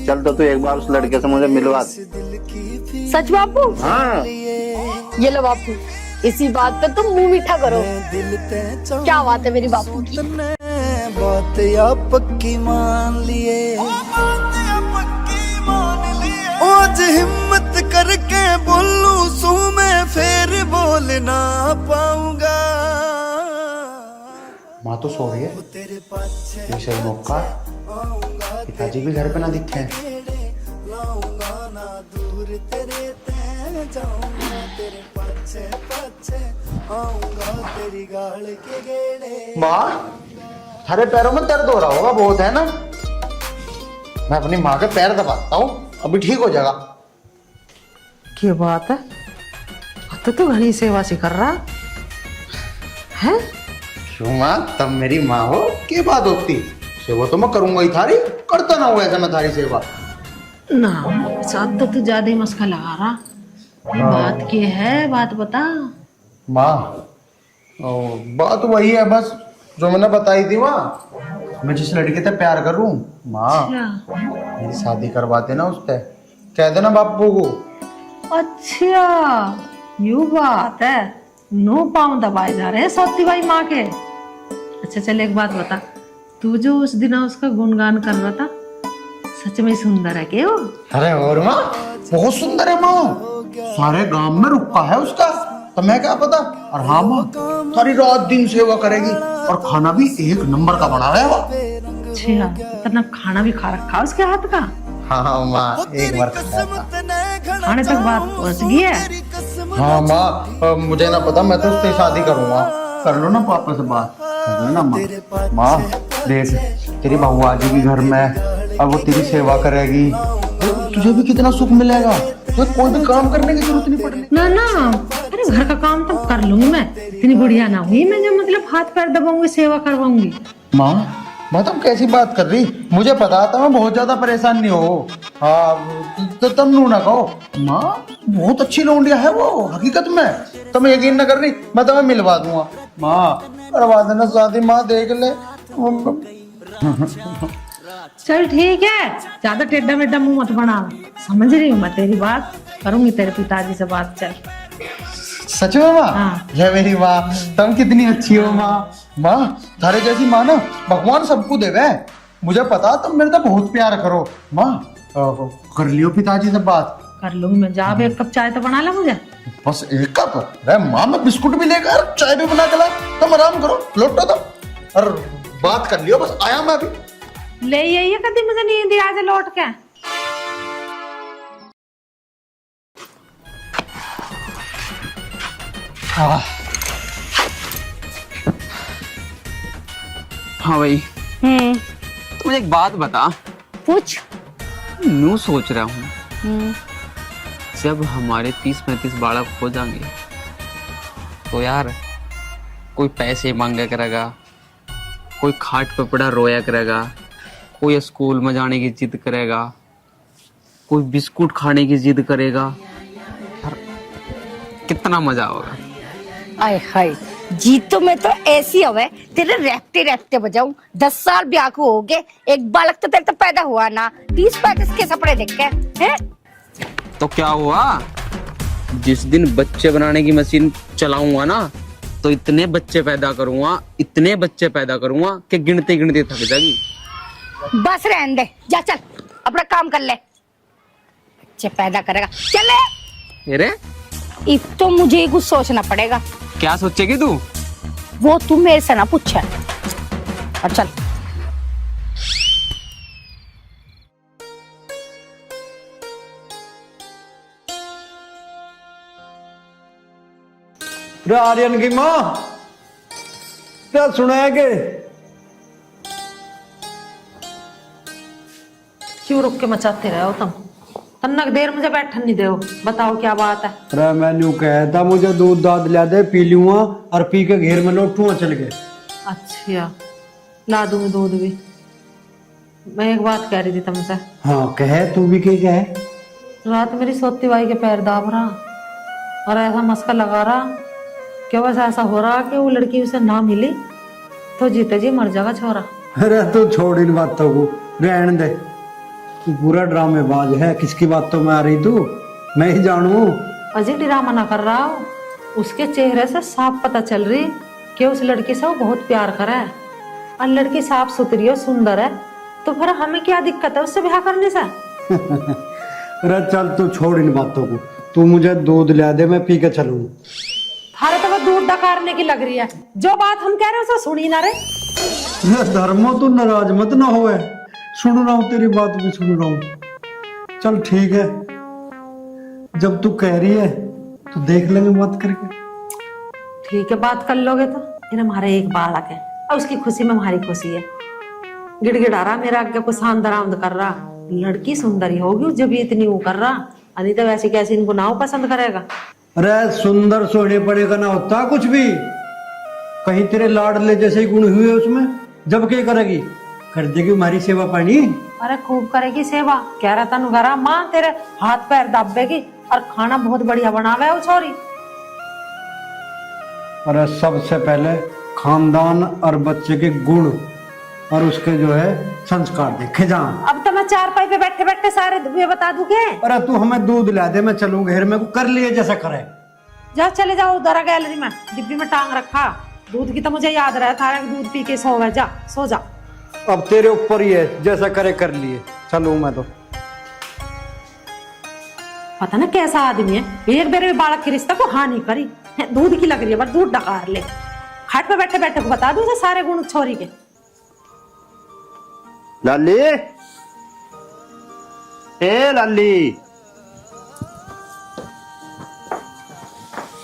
चल तो तू एक बार उस लड़के से मुझे मिलवा दे। सच बापू? हाँ। ये लो बापू, इसी बात पे तुम मुंह मीठा करो। क्या बात है मेरी बापू की। बात या पक्की मान लिए, आज हिम्मत करके बोलूं सू मैं फिर बोल ना पाऊंगा। माँ तो सो रही है, ये सही मौका। पिताजी भी घर पे ना दिखे। माँ थारे पैरों में दर्द हो रहा होगा बहुत, है ना? मैं अपनी माँ के पैर दबाता हूँ, अभी ठीक हो जाएगा। क्या बात है, तो घनी सेवा से कर रहा है। क्यों माँ, तब मेरी माँ हो क्या बात होती। सेवा तो मैं करूंगा ही थारी, करता ना हो ऐसा मैं थारी सेवा। ना साथ तो तू ज्यादा ही मस्का लगा रहा। बात क्या है, बात बता। माँ बात वही है बस जो मैंने बताई थी माँ। मैं जिस लड़के से प्यार करूं माँ, मेरी शादी करवाते ना उससे, कह देना बापू को। अच्छा यू बात है, नो पाँव दबाए जा रहे हैं सौती भाई माँ के। अच्छा चल एक बात बता, तू जो उस दिन उसका गुणगान कर रहा था, सच में सुंदर है क्या वो? अरे और माँ बहुत सुंदर है माँ, सारे गांव में रुका है उसका, तो मैं क्या पता। और हाँ माँ सारी रात दिन सेवा करेगी और खाना भी एक नंबर का बना रहा है वो। अच्छा इतना खाना भी खा रखा उसके हाथ का? हाँ माँ एक बार खाया था। खाने तक बात पहुंच गई है। हाँ माँ मुझे ना पता, मैं तो उससे शादी करूंगा। कर लो ना पापा से बात, कर लो ना माँ। माँ देख तेरी बहू आ जाएगी घर में और वो तेरी सेवा करेगी, तुझे भी कितना सुख मिलेगा। तो कोई भी काम करने की जरूरत नहीं पड़ेगी। ना ना, अरे घर का काम तो कर लूंगी मैं, इतनी बुढ़िया ना हुई मैं जो मतलब हाथ पैर दबाऊंगी सेवा करवाऊंगी। माँ तुम कैसी बात कर रही, मुझे पता था मैं बहुत ज्यादा परेशान नहीं हो। हाँ तो तुम नू ना कहो, माँ बहुत अच्छी लौंडिया है वो हकीकत में। तुम यकीन न कर रही, मैं तुम्हें मिलवा दूंगा। माँ करवा देना शादी, माँ देख ले। चल ठीक है, ज्यादा टेढ़ा मेढ़ा मुंह मत बना, समझ रही हूँ मैं तेरी बात, करूंगी तेरे पिताजी से बात। चल सच में माँ? हाँ। जय मेरी माँ, तुम कितनी अच्छी हो माँ। माँ थारे जैसी माँ ना भगवान सबको देवे। मुझे पता तुम मेरे तो बहुत प्यार करो। माँ कर लियो पिताजी से बात। कर लूंगी मैं, जा एक कप चाय तो बना ला मुझे। बस एक कप? अरे माँ मैं बिस्कुट भी लेकर चाय भी बना के ला, तुम आराम करो, लौटो तुम और बात कर लियो। बस आया मैं अभी। ले आइए कभी मुझे नींद आ जाए लौट के। हाँ भाई तो मुझे एक बात बता। पूछ। यूं सोच रहा हूँ जब हमारे 30-35 बालक हो जाएंगे तो यार कोई पैसे मांगा करेगा, कोई खाट पे पड़ा रोया करेगा, कोई स्कूल में जाने की जिद करेगा, कोई बिस्कुट खाने की जिद करेगा। यार कितना मजा होगा। आय हाय, जीतो में तो ऐसी हवे तेरे रहते रहते बजाऊं। 10 साल ब्याह को हो गए, एक बालक तो तेरे तो पैदा हुआ ना। 30-35 के सपने देख के हैं। तो क्या हुआ, जिस दिन बच्चे बनाने की मशीन चलाऊंगा ना, तो इतने बच्चे पैदा करूंगा, इतने बच्चे पैदा करूंगा कि गिनते गिनते थक जाएगी। बस रहने दे, जा चल अपना काम कर ले। बच्चे पैदा करेगा, चले। अरे एक तो मुझे ही कुछ सोचना पड़ेगा। क्या सोचेगी तू? वो तू मेरे से ना पूछा। और चल। रे आर्यन की माँ, क्या सुना है कि क्यों रुक के मचाते रहे हो तुम? तन्नक देर मुझे बैठन नहीं दो। बताओ क्या बात है? अरे मैंने कहा था मुझे दूध दाद ला दे, पी लूंगा और पी के घेर में लौटूंगा चल के। अच्छा, ला दूंगी दूध भी। मैं एक बात कह रही थी तुमसे। हाँ कहे, तू भी कहे। रात मेरी सोती बाई के पैर दाब रहा और ऐसा मस्का लगा रहा कि बस ऐसा हो रहा कि वो लड़की उसे ना मिली तो जीते जी मर जाएगा छोरा। अरे तू छोड़ इन बातों को, रहने दे। तू पूरा ड्रामेबाज है, किसकी बातों में आ रही तू? मैं ही जानू। अजय ड्रामा ना कर रहा हो, उसके चेहरे से साफ पता चल रही कि उस लड़की से वो बहुत प्यार करे है। और लड़की साफ सुथरी है, सुंदर है, तो फिर हमें क्या दिक्कत है उससे ब्याह करने से? अरे चल तू छोड़ इन बातों को, तू मुझे दूध ला दे, मैं पी के चलूं। थारे तो वो दूध डकारने की लग रही है। जो बात हम कह रहे हैं उसे सुनी ना रे। धर्मो तू नाराज मत ना होए, सुन रहा हूँ तेरी बात भी सुन रहा हूँ। चल ठीक है, जब तू कह रही है तो देख लेंगे बात करके। ठीक है, बात कर लोगे तो। फिर हमारे एक बालक है और उसकी खुशी में हमारी खुशी है। गिड़गिड़ा रहा मेरा आगे को शानदार कर रहा, लड़की सुंदरी होगी जब ये इतनी वो कर रहा, नहीं तो वैसे कैसे इनको नाव पसंद करेगा। अरे सुंदर सोने पड़ेगा ना होता कुछ भी, कहीं तेरे लाडले जैसे ही गुण हुए उसमें, जब क्या करेगी? कर देगी हमारी सेवा पानी। अरे खूब करेगी सेवा, कह रहा था नुगरा माँ तेरे हाथ पैर दाबेगी और खाना बहुत बढ़िया बनावे है वो छोरी। अरे सबसे पहले खानदान और बच्चे के गुण और उसके जो है संस्कार देखे जान। अब तो मैं चारपाई पे बैठे बैठे सारे ये बता दूंगे। अरे तू हमें दूध ला दे, मैं चलूँ घर में, कर लिए जैसा करे। जा चले जाओ उधर गैलरी में, डिब्बी में टांग रखा दूध की, तो मुझे याद रहा था दूध पी के सो गए। जा सो जा। अब तेरे ऊपर ही है, जैसा करे कर लिए। चलूँ मैं तो। पता ना कैसा आदमी है, एक बेर भी बालक के रिश्ता को हाँ नहीं करी। दूध की लग रही है, बस दूध डकार ले। खाट पे बैठे बैठे को बता दूं सारे गुण छोरी के। लाली, ए लाली।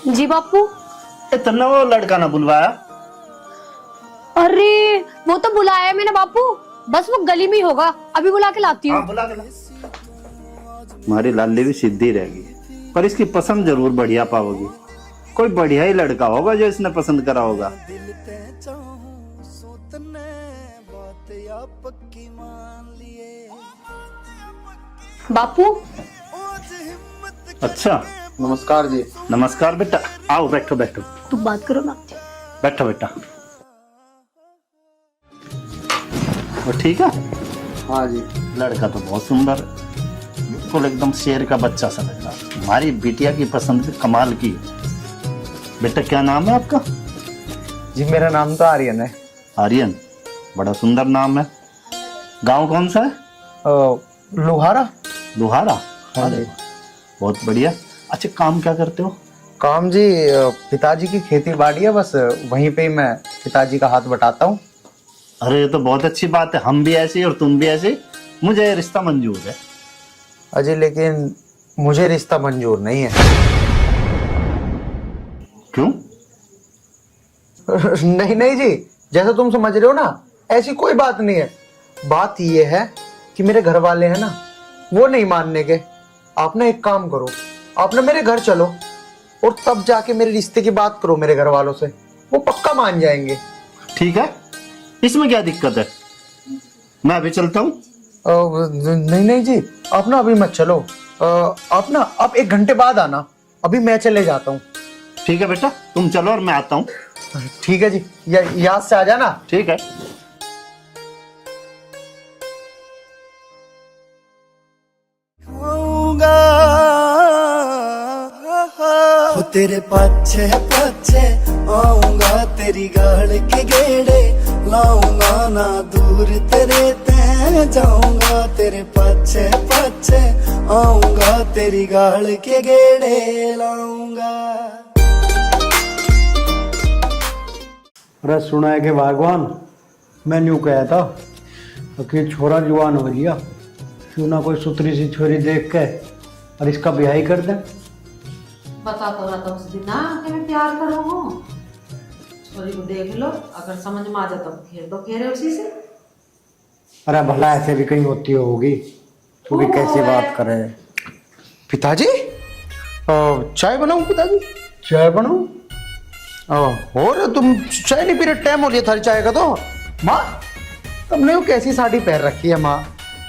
जी बापू। इतना वो लड़का ना बुलवाया? अरे वो तो बुलाया मैंने बापू, बस वो गली में ही होगा, अभी बुला के लाती हूँ। बुला के ला। हमारी लाली भी सीधी रहेगी, पर इसकी पसंद जरूर बढ़िया पाओगी। कोई बढ़िया ही लड़का होगा जो इसने पसंद करा होगा। बापू। अच्छा, नमस्कार जी। नमस्कार बेटा, आओ बैठो बैठो। तुम बात करो ना। बैठो बेटा। वो ठीक है? हाँ जी। लड़का तो बहुत सुंदर है, बिल्कुल एकदम शेर का बच्चा सा लग रहा। हमारी बिटिया की पसंद भी कमाल की। बेटा क्या नाम है आपका? जी मेरा नाम तो आर्यन है। आर्यन, बड़ा सुंदर नाम है। गांव कौन सा है? लोहारा। लोहारा? हाँ जी। बहुत बढ़िया। अच्छा, काम क्या करते हो? काम जी पिताजी की खेती बाड़ी है, बस वहीं पे ही मैं पिताजी का हाथ बटाता हूँ। अरे ये तो बहुत अच्छी बात है, हम भी ऐसे और तुम भी ऐसे। मुझे रिश्ता मंजूर है। अजय लेकिन मुझे रिश्ता मंजूर नहीं है। क्यों? नहीं नहीं जी, जैसा तुम समझ रहे हो ना, ऐसी कोई बात नहीं है। बात ये है कि मेरे घर वाले हैं ना, वो नहीं मानने के। आप ना एक काम करो, आप ना मेरे घर चलो और तब जाके मेरे रिश्ते की बात करो मेरे घर वालों से, वो पक्का मान जाएंगे। ठीक है, इसमें क्या दिक्कत है? मैं अभी चलता हूँ। नहीं नहीं जी, आप ना अभी मत चलो। आप ना आप 1 घंटे बाद आना, अभी मैं चले जाता हूँ। ठीक है बेटा, तुम चलो और मैं आता हूँ। ठीक है जी, याद से आ जाना। ठीक है। हो तेरे पाछे पाछे आऊंगा, तेरी गाड़ के गेड़े लाऊंगा, ना दूर तेरे ते जाऊंगा, तेरे पाछे पाछे आऊंगा, तेरी गाड़ के गेड़े लाऊंगा। अरे सुना है कि भगवान, मैं यूं कहा था कि छोरा जवान हो गया, क्यों ना कोई सुथरी सी छोरी देख के और इसका ब्याह ही कर दे। बता तो रहा था उस दिन ना कि मैं प्यार करूँगा। छोरी को देख लो, अगर समझ में आ जाता तो खेरे उसी से। अरे भला ऐसे भी कहीं होती होगी, तू भी कैसी बात करे। पिताजी चाय बनाऊं? पिताजी चाय बनाऊं? और तुम चाय नहीं पी रहे? टाइम हो लिया थारी चाय का। तो माँ, तुमने वो कैसी साड़ी पहन रखी है माँ?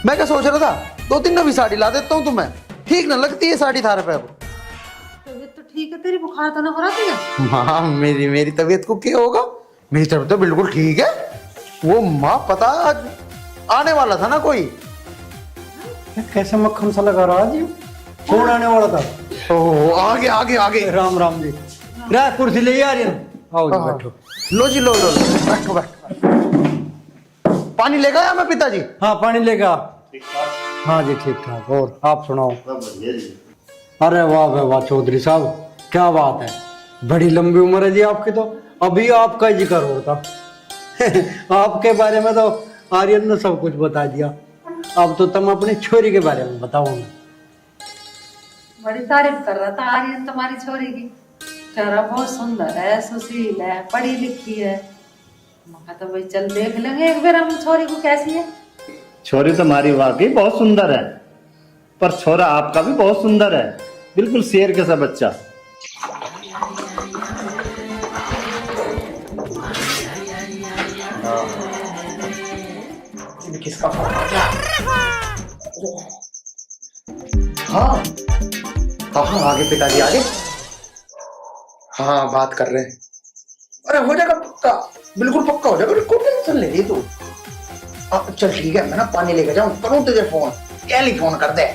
मैं क्या सोच रहा था, 2-3 नवी साड़ी ला देता हूँ तुम्हें, ठीक ना लगती है साड़ी थारे पे। तबीयत तो ठीक है तेरी, बुखार तो ना हो रहा है? माँ मेरी तबीयत को क्या होगा? मेरी तबीयत तो बिल्कुल ठीक है। वो माँ पता आने वाला था ना कोई। कैसे मक्खन सा लगा रहा जी? कौन आने वाला था? ओह आगे आगे आगे। राम राम जी। रा कुर्सी ले आ रही है, आओ जी बैठो। लो जी लो बैठो बैठो। पानी लेगा या मैं पिताजी? हाँ पानी लेगा। हाँ जी ठीक ठाक। और आप सुनाओ? अरे वाह वाह चौधरी साहब, क्या बात है, बड़ी लंबी उम्र है जी आपकी। तो अभी आपका जिक्र होता आपके बारे में तो आर्यन ने सब कुछ बता दिया। अब तो तुम अपनी छोरी के बारे में बताओ। बड़ी तारीफ कर रहा था आर्यन तुम्हारी छोरी की। कह रहा बहुत सुंदर है, सुशील है, पढ़ी लिखी है। मैं तो भाई चल देख लेंगे एक बार हम छोरी को कैसी है। छोरी तुम्हारी वाकई बहुत सुंदर है, पर छोरा आपका भी बहुत सुंदर है, बिल्कुल शेर के सा बच्चा। किसका फोन आ गया? हाँ कहाँ आगे पिताजी आगे? हाँ बात कर रहे हैं। अरे हो जाएगा पक्का, बिल्कुल पक्का हो जाएगा, कोई टेंशन ले रही तू। चल ठीक है, मैं ना पानी लेके जाऊं, करूं तुझे फोन, कैली फोन कर दे।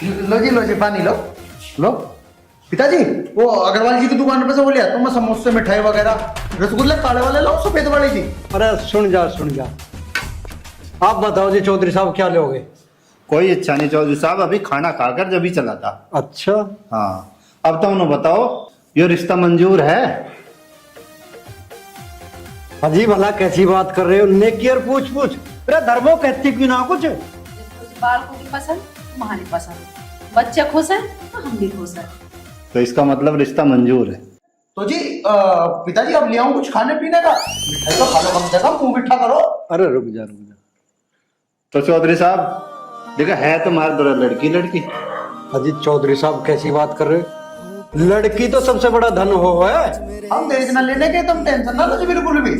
लो जी पानी लो लो। पिताजी वो अग्रवाल जी की दुकान पे से वो लिया तो मैं समोसे मिठाई वगैरह रसगुल्ले काले वाले लो, सफेद वाले जी। अरे सुन जा, आप बताओ जी चौधरी साहब क्या लोगे? कोई इच्छा नहीं चौधरी साहब, अभी खाना खाकर जब ही चला था। अच्छा हाँ, अब तो उन्हें बताओ, ये रिश्ता मंजूर है? अजी भला कैसी बात कर रहे हो? नेकी और पूछ अरे धर्मो कहती क्यों ना कुछ। बालकों की पसंद तुम्हारी पसंद, बच्चे खुश हैं तो हम भी खुश हैं। तो इसका मतलब रिश्ता मंजूर है। तो जी पिताजी अब ले आऊं कुछ खाने पीने का? मिठाई तो खा लो कम से कम, मुंह मीठा करो। अरे रुक जा। तो चौधरी साहब देखा है तुम्हारे दो लड़की। अजी चौधरी साहब कैसी बात कर रहे हो? लड़की तो सबसे बड़ा धन हो है। हम दहेज ना लेने के, तुम टेंशन ना लो जी बिल्कुल भी।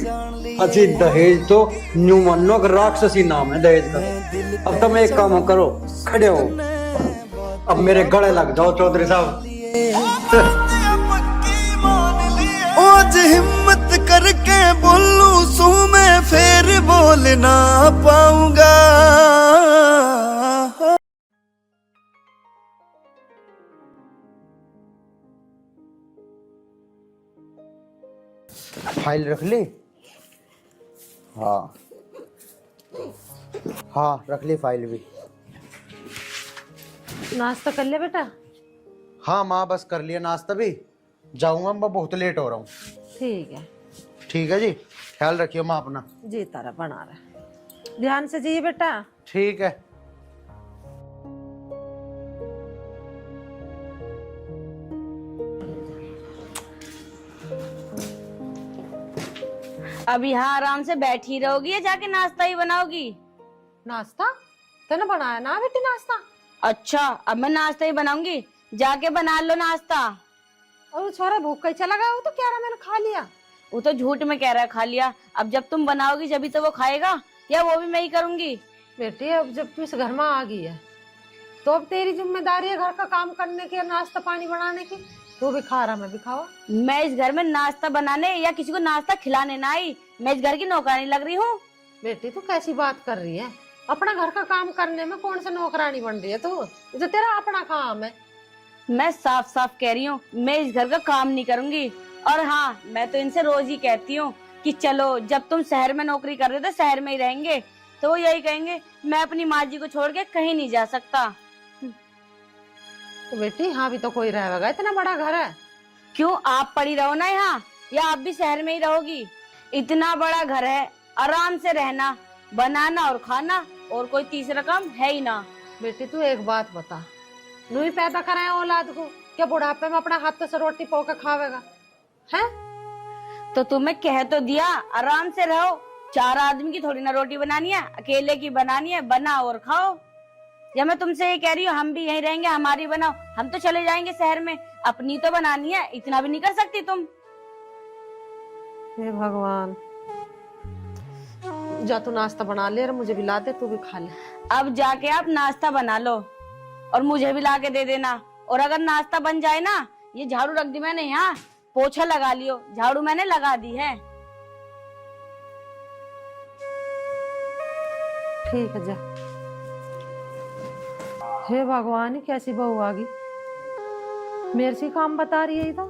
अजी दहेज तो न्यू मनो का राक्षसी नाम है दहेज का। अब तुम एक काम करो, खड़े हो, अब मेरे गले लग जाओ चौधरी साहब। आज हिम्मत करके बोलूं सू मैं फिर बोल ना पाऊंगा। फाइल रख ली? हाँ रख ली फाइल भी। नाश्ता कर ले बेटा। हाँ माँ बस कर लिया नाश्ता भी, जाऊंगा मैं, बहुत लेट हो रहा हूँ। ठीक है जी, ख्याल रखियो माँ अपना। जी तारा बना रहा, ध्यान से जाइए बेटा। ठीक है। अब यहाँ आराम से बैठी रहोगी या जाके नाश्ता ही बनाओगी? नाश्ता तूने बनाया ना बेटी नाश्ता? अच्छा अब मैं नाश्ता ही बनाऊंगी, जाके बना लो नाश्ता। और वो छोरा भूख कहीं चला गया, वो तो कह रहा मैंने खा लिया। वो तो झूठ में कह रहा है खा लिया, अब जब तुम बनाओगी जब तो वो खाएगा, या वो भी मैं ही करूंगी? बेटी अब जब तू इस घर में आ गई है तो अब तेरी जिम्मेदारी है घर का काम करने की, नाश्ता पानी बनाने की। तू भी खा रहा, मैं भी खावा। मैं इस घर में नाश्ता बनाने या किसी को नाश्ता खिलाने ना आई, मैं इस घर की नौकरानी लग रही हूँ। बेटी तू कैसी बात कर रही है? अपना घर का काम करने में कौन सा नौकरानी बन रही है तू? ये तो तेरा अपना काम है। मैं साफ साफ कह रही हूँ, मैं इस घर का काम नहीं करूंगी। और हाँ, मैं तो इनसे रोज ही कहती हूँ कि चलो, जब तुम शहर में नौकरी कर रहे हो तो शहर में ही रहेंगे, तो वो यही कहेंगे मैं अपनी माँ जी को छोड़ के कहीं नहीं जा सकता। तो बेटी यहाँ भी तो कोई रहेगा, इतना बड़ा घर है। क्यों, आप पड़ी रहो ना यहाँ, या आप भी शहर में ही रहोगी? इतना बड़ा घर है, आराम से रहना, बनाना और खाना, और कोई तीसरा काम है ही ना। बेटी तू एक बात बता, नू ही पैदा कराए औलाद को, क्या बुढ़ापे में अपना हाथ से रोटी पो के खावेगा है? तो तुम्हें कह तो दिया आराम से रहो, 4 आदमी की थोड़ी ना रोटी बनानी है, अकेले की बनानी है, बना और खाओ। या मैं तुमसे ये कह रही हूँ हम भी यहीं रहेंगे, हमारी बनाओ, हम तो चले जाएंगे शहर में, अपनी तो बनानी है, इतना भी नहीं कर सकती तुम? हे भगवान, जा तू नाश्ता बना ले और मुझे भी ला दे, तू भी खा ले। अब जाके आप नाश्ता बना लो और मुझे भी ला के दे देना। और अगर नाश्ता बन जाए ना, ये झाड़ू रख दी मैंने यहाँ, पोछा लगा लियो, झाड़ू मैंने लगा दी है। ठीक है, जा। हे भगवान, कैसी बहू आ गई, मेरे से काम बता रही है। तो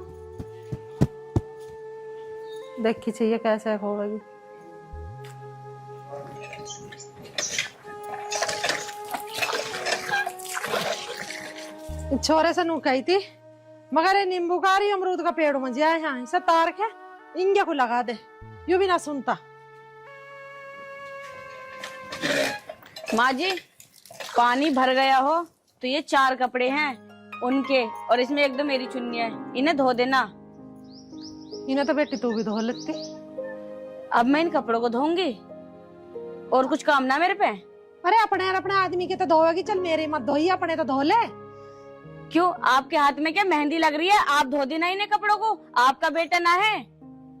देखी चाहिए कैसे होगी। छोरे से नू कही थी, मगर ये नींबू का रही अमरूद का पेड़ में जाए यहाँ से तार के इंगे को लगा दे, यू भी ना सुनता। माँ जी, पानी भर गया हो तो ये 4 कपड़े हैं उनके, और इसमें 1-2 मेरी चुन्नी है, इन्हें धो देना। इन्हें तो बेटी तू भी धो लेती। अब मैं इन कपड़ों को धोऊंगी, और कुछ काम ना मेरे पे? अरे अपने आदमी के तो धोएगी, चल मेरे मत धोई, अपने तो धो ले। क्यों, आपके हाथ में क्या मेहंदी लग रही है? आप धो देना इन्हें कपड़ों को, आपका बेटा ना है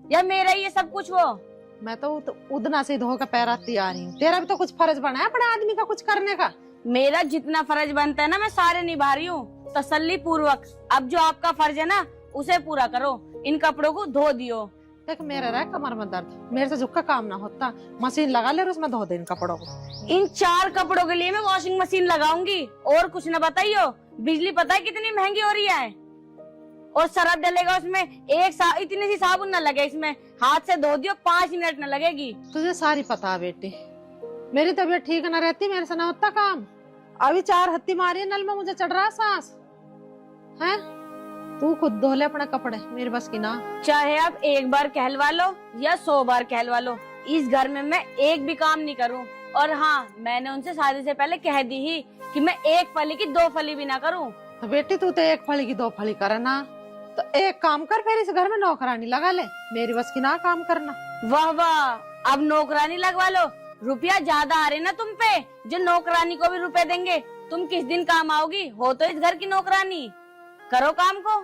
या मेरा ही है सब कुछ? वो मैं तो उदना से धो कर पैर आती आ रही हूँ, तेरा भी तो कुछ फर्ज बना है अपने आदमी का कुछ करने का। मेरा जितना फर्ज बनता है ना, मैं सारे निभा रही हूँ तसल्ली पूर्वक। अब जो आपका फर्ज है ना, उसे पूरा करो, इन कपड़ों को धो दियो। देख मेरा रहा कमर में दर्द, मेरे से झुक का काम ना होता, मशीन लगा ले और उसमें धो दे इन कपड़ों को। इन 4 कपड़ों के लिए मैं वॉशिंग मशीन लगाऊंगी, और कुछ न बताइयो। बिजली पता है कितनी महंगी हो रही है, और सरफ डलेगा उसमें, इतनी सी साबुन न लगे इसमें, हाथ से धो दियो, 5 मिनट न लगेगी। तुझे सारी पता है बेटी, मेरी तबीयत ठीक न रहती, मेरे से ना होता काम। अभी 4 हत्ती मारी है, नल में मुझे चढ़ रहा सांस है। तू खुद धो ले अपने कपड़े, मेरे बस की ना। चाहे आप 1 बार कहलवा लो या 100 बार कहलवा लो, इस घर में मैं एक भी काम नहीं करूं। और हाँ, मैंने उनसे शादी से पहले कह दी ही कि मैं 1 फली की 2 फली भी ना करूं। तो बेटी तू तो 1 फली की 2 फली करे ना, तो एक काम कर, फिर इस घर में नौकरानी लगा ले, मेरी बस की ना काम करना। वाह वाह, अब नौकरानी लगवा लो, रुपया ज्यादा आ रहे ना तुम पे, जो नौकरानी को भी रुपए देंगे। तुम किस दिन काम आओगी? हो तो इस घर की नौकरानी, करो काम को।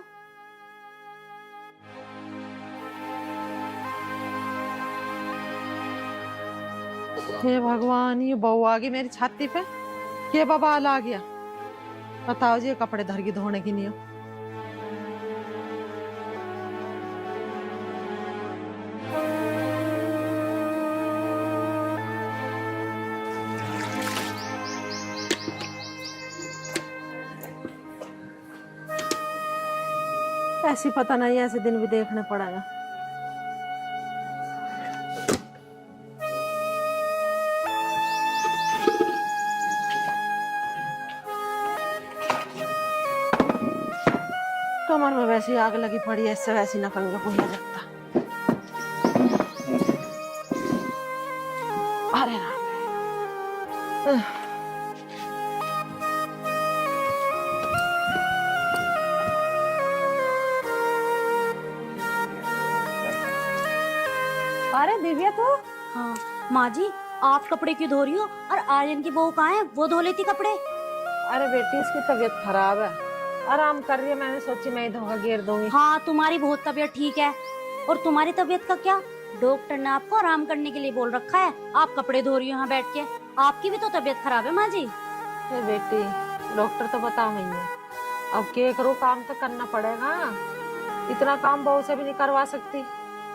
हे भगवान, ये बहू आ गई मेरी छाती पे, ये बवाल आ गया। बताओ जी, ये कपड़े धर की धोने की नहीं हो। ऐसी पता नहीं, ऐसे दिन भी देखने पड़ेगा। कमर में वैसी आग लगी पड़ी है, इससे वैसी नकंगा कोई नहीं लगता। अरे राम, अरे दिव्या तू। हाँ माँ जी, आप कपड़े क्यों धो रही हो? और आर्यन की बहू कहाँ है? वो धो लेती कपड़े। अरे बेटी, इसकी तबीयत खराब है, आराम कर रही है, मैंने सोची मैं ही धोखा घेर दूंगी। हाँ, तुम्हारी बहुत तबीयत ठीक है, और तुम्हारी तबीयत का क्या? डॉक्टर ने आपको आराम करने के लिए बोल रखा है, आप कपड़े धो रही हो यहाँ बैठ के। आपकी भी तो तबीयत खराब है माँ जी। बेटी, डॉक्टर तो बता ही है। अब के करो, काम तो करना पड़ेगा। इतना काम बहू से भी नहीं करवा सकती।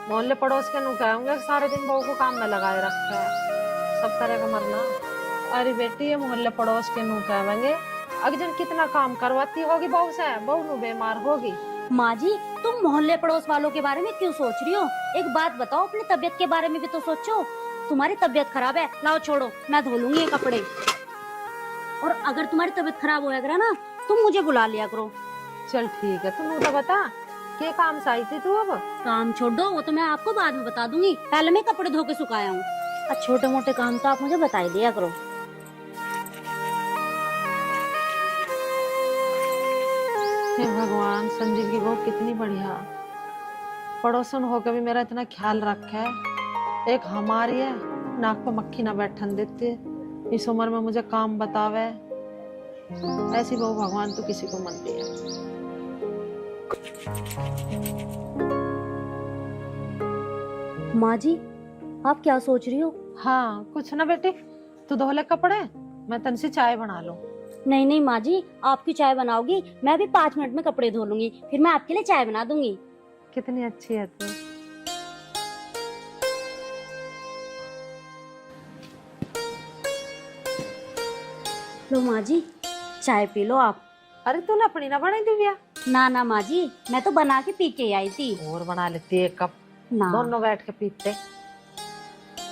मोहल्ले पड़ोस के नु कहेंगे सारे दिन बहू को काम में लगाए रखा है, सब तरह का मरना। अरे बेटी ये मोहल्ले पड़ोस के नु कहेंगे अगजन कितना काम करवाती होगी बहू से, बहू नु बीमार होगी। माँ जी तुम मोहल्ले पड़ोस वालों के बारे में क्यों सोच रही हो? एक बात बताओ, अपनी तबीयत के बारे में भी तो सोचो। तुम्हारी तबीयत खराब है, लाओ छोड़ो, मैं धो लूंगी ये कपड़े। और अगर तुम्हारी तबीयत खराब होया करे ना, तुम मुझे बुला लिया करो। चल ठीक है, तुम तो बता के काम से आई थी तू? अब काम छोड़ दो, वो तो मैं आपको बाद में बता दूंगी। पहले मैं कपड़े धो के सुखाया हूँ। और छोटे मोटे काम तो आप मुझे बता ही दिया करो। हे भगवान, संजीव की बहू कितनी बढ़िया, पड़ोसन होकर भी मेरा इतना ख्याल रखा है। एक हमारी है, नाक पे मक्खी ना बैठन देती, इस उम्र में मुझे काम बतावे। ऐसी बहू भगवान तो किसी को मन दिया। माँ जी आप क्या सोच रही हो? हाँ कुछ ना बेटी, तू धो ले कपड़े, मैं तन से चाय बना लूं। नहीं नहीं माँ जी, आपकी चाय बनाओगी, मैं भी 5 मिनट में कपड़े धो लूंगी, फिर मैं आपके लिए चाय बना दूंगी। कितनी अच्छी है तू। लो माँ जी चाय पी लो आप। अरे तूने अपनी ना बनाई दिव्या? ना ना माँ जी, मैं तो बना के पी के आई थी। और बना लेती एक कप, ना दोनों बैठ के पीते।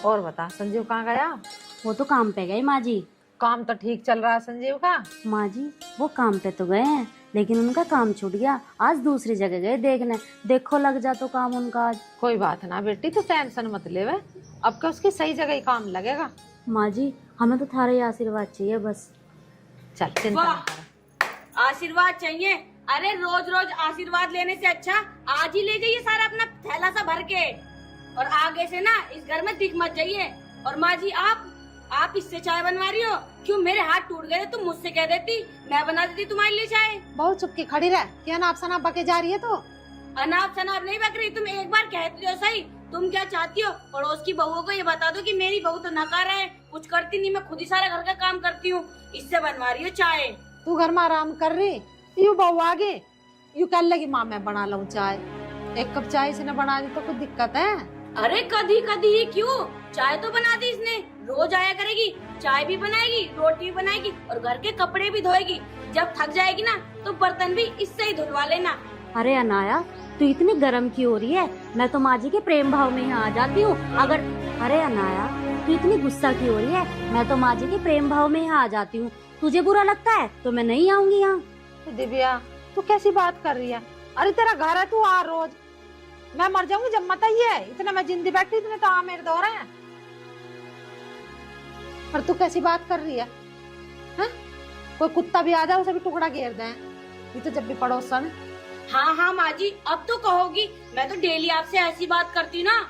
और बता संजीव कहाँ गया? वो तो काम पे गए माँ जी। काम तो ठीक चल रहा है संजीव का। माँ जी वो काम पे तो गए हैं, लेकिन उनका काम छूट गया। आज दूसरी जगह गए देखने, देखो लग जा तो काम उनका आज। कोई बात ना बेटी, तू टेंशन मत ले, वे अब क्या उसकी सही जगह ही काम लगेगा। माँ जी हमें तो थारा ही आशीर्वाद चाहिए बस। चल चिंता वाह, मत कर। आशीर्वाद चाहिए? अरे रोज रोज आशीर्वाद लेने से अच्छा आज ही ले जाइए सारा अपना थैला सा भर के, और आगे से ना इस घर में दिख मत जाइए। और माँ जी आप इससे चाय बनवा रही हो? क्यों मेरे हाथ टूट गए? तुम मुझसे कह देती, मैं बना देती तुम्हारे लिए चाय। बहुत चुप की खड़ी रह, क्या नाप सनाप बके जा रही है तो? अनाप शनाप नहीं बक रही, तुम एक बार कहती हो सही। तुम क्या चाहती हो? पड़ोस की बहुओं को ये बता दो कि मेरी बहू तो नकार है, कुछ करती नहीं, मैं खुद ही सारा घर का काम करती हूँ, इससे बनवा रही हो चाय। तू घर में आराम कर रही, यू बहू आगे यू कह लगी माँ मैं बना लूं चाय। एक कप चाय से न बना दी तो कुछ दिक्कत है? अरे कभी कभी क्यों, चाय तो बना दी इसने, रोज आया करेगी, चाय भी बनाएगी, रोटी भी बनाएगी और घर के कपड़े भी धोएगी। जब थक जाएगी ना तो बर्तन भी इससे ही धुलवा लेना। अरे अनाया तू इतनी गर्म क्यों हो रही है? मैं तो माँ जी के प्रेम भाव में यहाँ आ जाती हूँ अगर। अरे अनाया तू इतनी गुस्सा क्यों हो रही है? मैं तो माँ जी के प्रेम भाव में यहाँ आ जाती हूँ, तुझे बुरा लगता है तो मैं नहीं आऊंगी यहाँ। दिव्या तू कैसी बात कर रही है? अरे तेरा घर है, तू आ रोज। मैं मर जाऊंगी जब मत ही है, इतना मैं जिंदी बैठी, इतने तो आ मेरे दौरे हैं। और तू कैसी बात कर रही है? हैं? कोई कुत्ता भी आ जाए उसे भी टुकड़ा घेर दे, ये तो जब भी पड़ोसन। हाँ हाँ माँ जी अब तो कहोगी, मैं तो डेली आपसे ऐसी बात करती हूँ ना।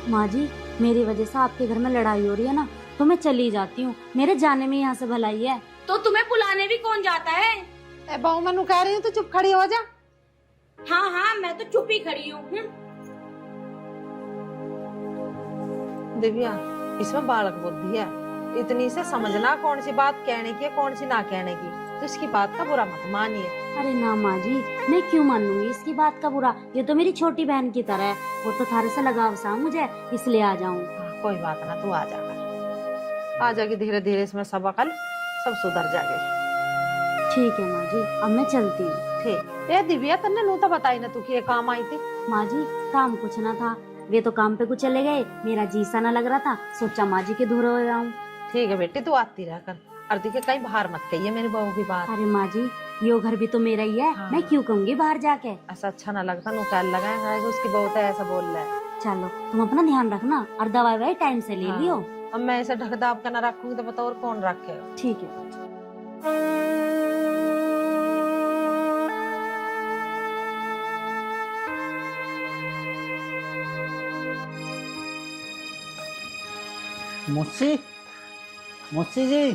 माँ जी मेरी वजह से आपके घर में लड़ाई हो रही है ना, तो मैं चली जाती हूँ, मेरे जाने में यहाँ से भलाई है। तो तुम्हें बुलाने भी कौन जाता है? ए बहू मैं कह रही हूँ, तू चुप खड़ी हो जा। हाँ हाँ मैं तो चुप ही खड़ी हूँ। दिव्या इसमें बालक बुद्धि है, इतनी से समझना कौन सी बात कहने की है कौन सी ना कहने की, तो इसकी बात का बुरा मत मानिए। अरे ना माँ जी मैं क्यों मानूंगी इसकी बात का बुरा, ये तो मेरी छोटी बहन की तरह है, वो तो थारे से लगाव सा मुझे, इसलिए आ जाऊँ। कोई बात ना, तू आ जाएगा, आ जाएगी धीरे धीरे, इसमें सब अकल सब सुधर जाएगी। ठीक है माँ जी अब मैं चलती हूँ। ठीक है दिव्या, तन्ने नू तो बताई ना तू कि ये काम आई थी। माँ जी काम कुछ ना था, वे तो काम पे कुछ चले गए, मेरा जी सा ना लग रहा था, सोचा माँ जी के दूर हो जाऊँ। ठीक है बेटी तू आती रह कर, और देखिए कहीं बाहर मत कहिए मेरी बहू की बात। अरे माँ जी यो घर भी तो मेरा ही है, हाँ। मैं क्यों कहूँगी बाहर जाके। ऐसा अच्छा ना लगता, नू कह लगाएगा उसकी बहू तो ऐसा बोल रहा है। चलो तुम अपना ध्यान रखना और दवाई वाई टाइम से ले लियो। अब मैं ऐसे ढक दाब कर ना रखूंगी तो बताओ और कौन रखेगा। ठीक है। मुस्सी मुस्सी जी,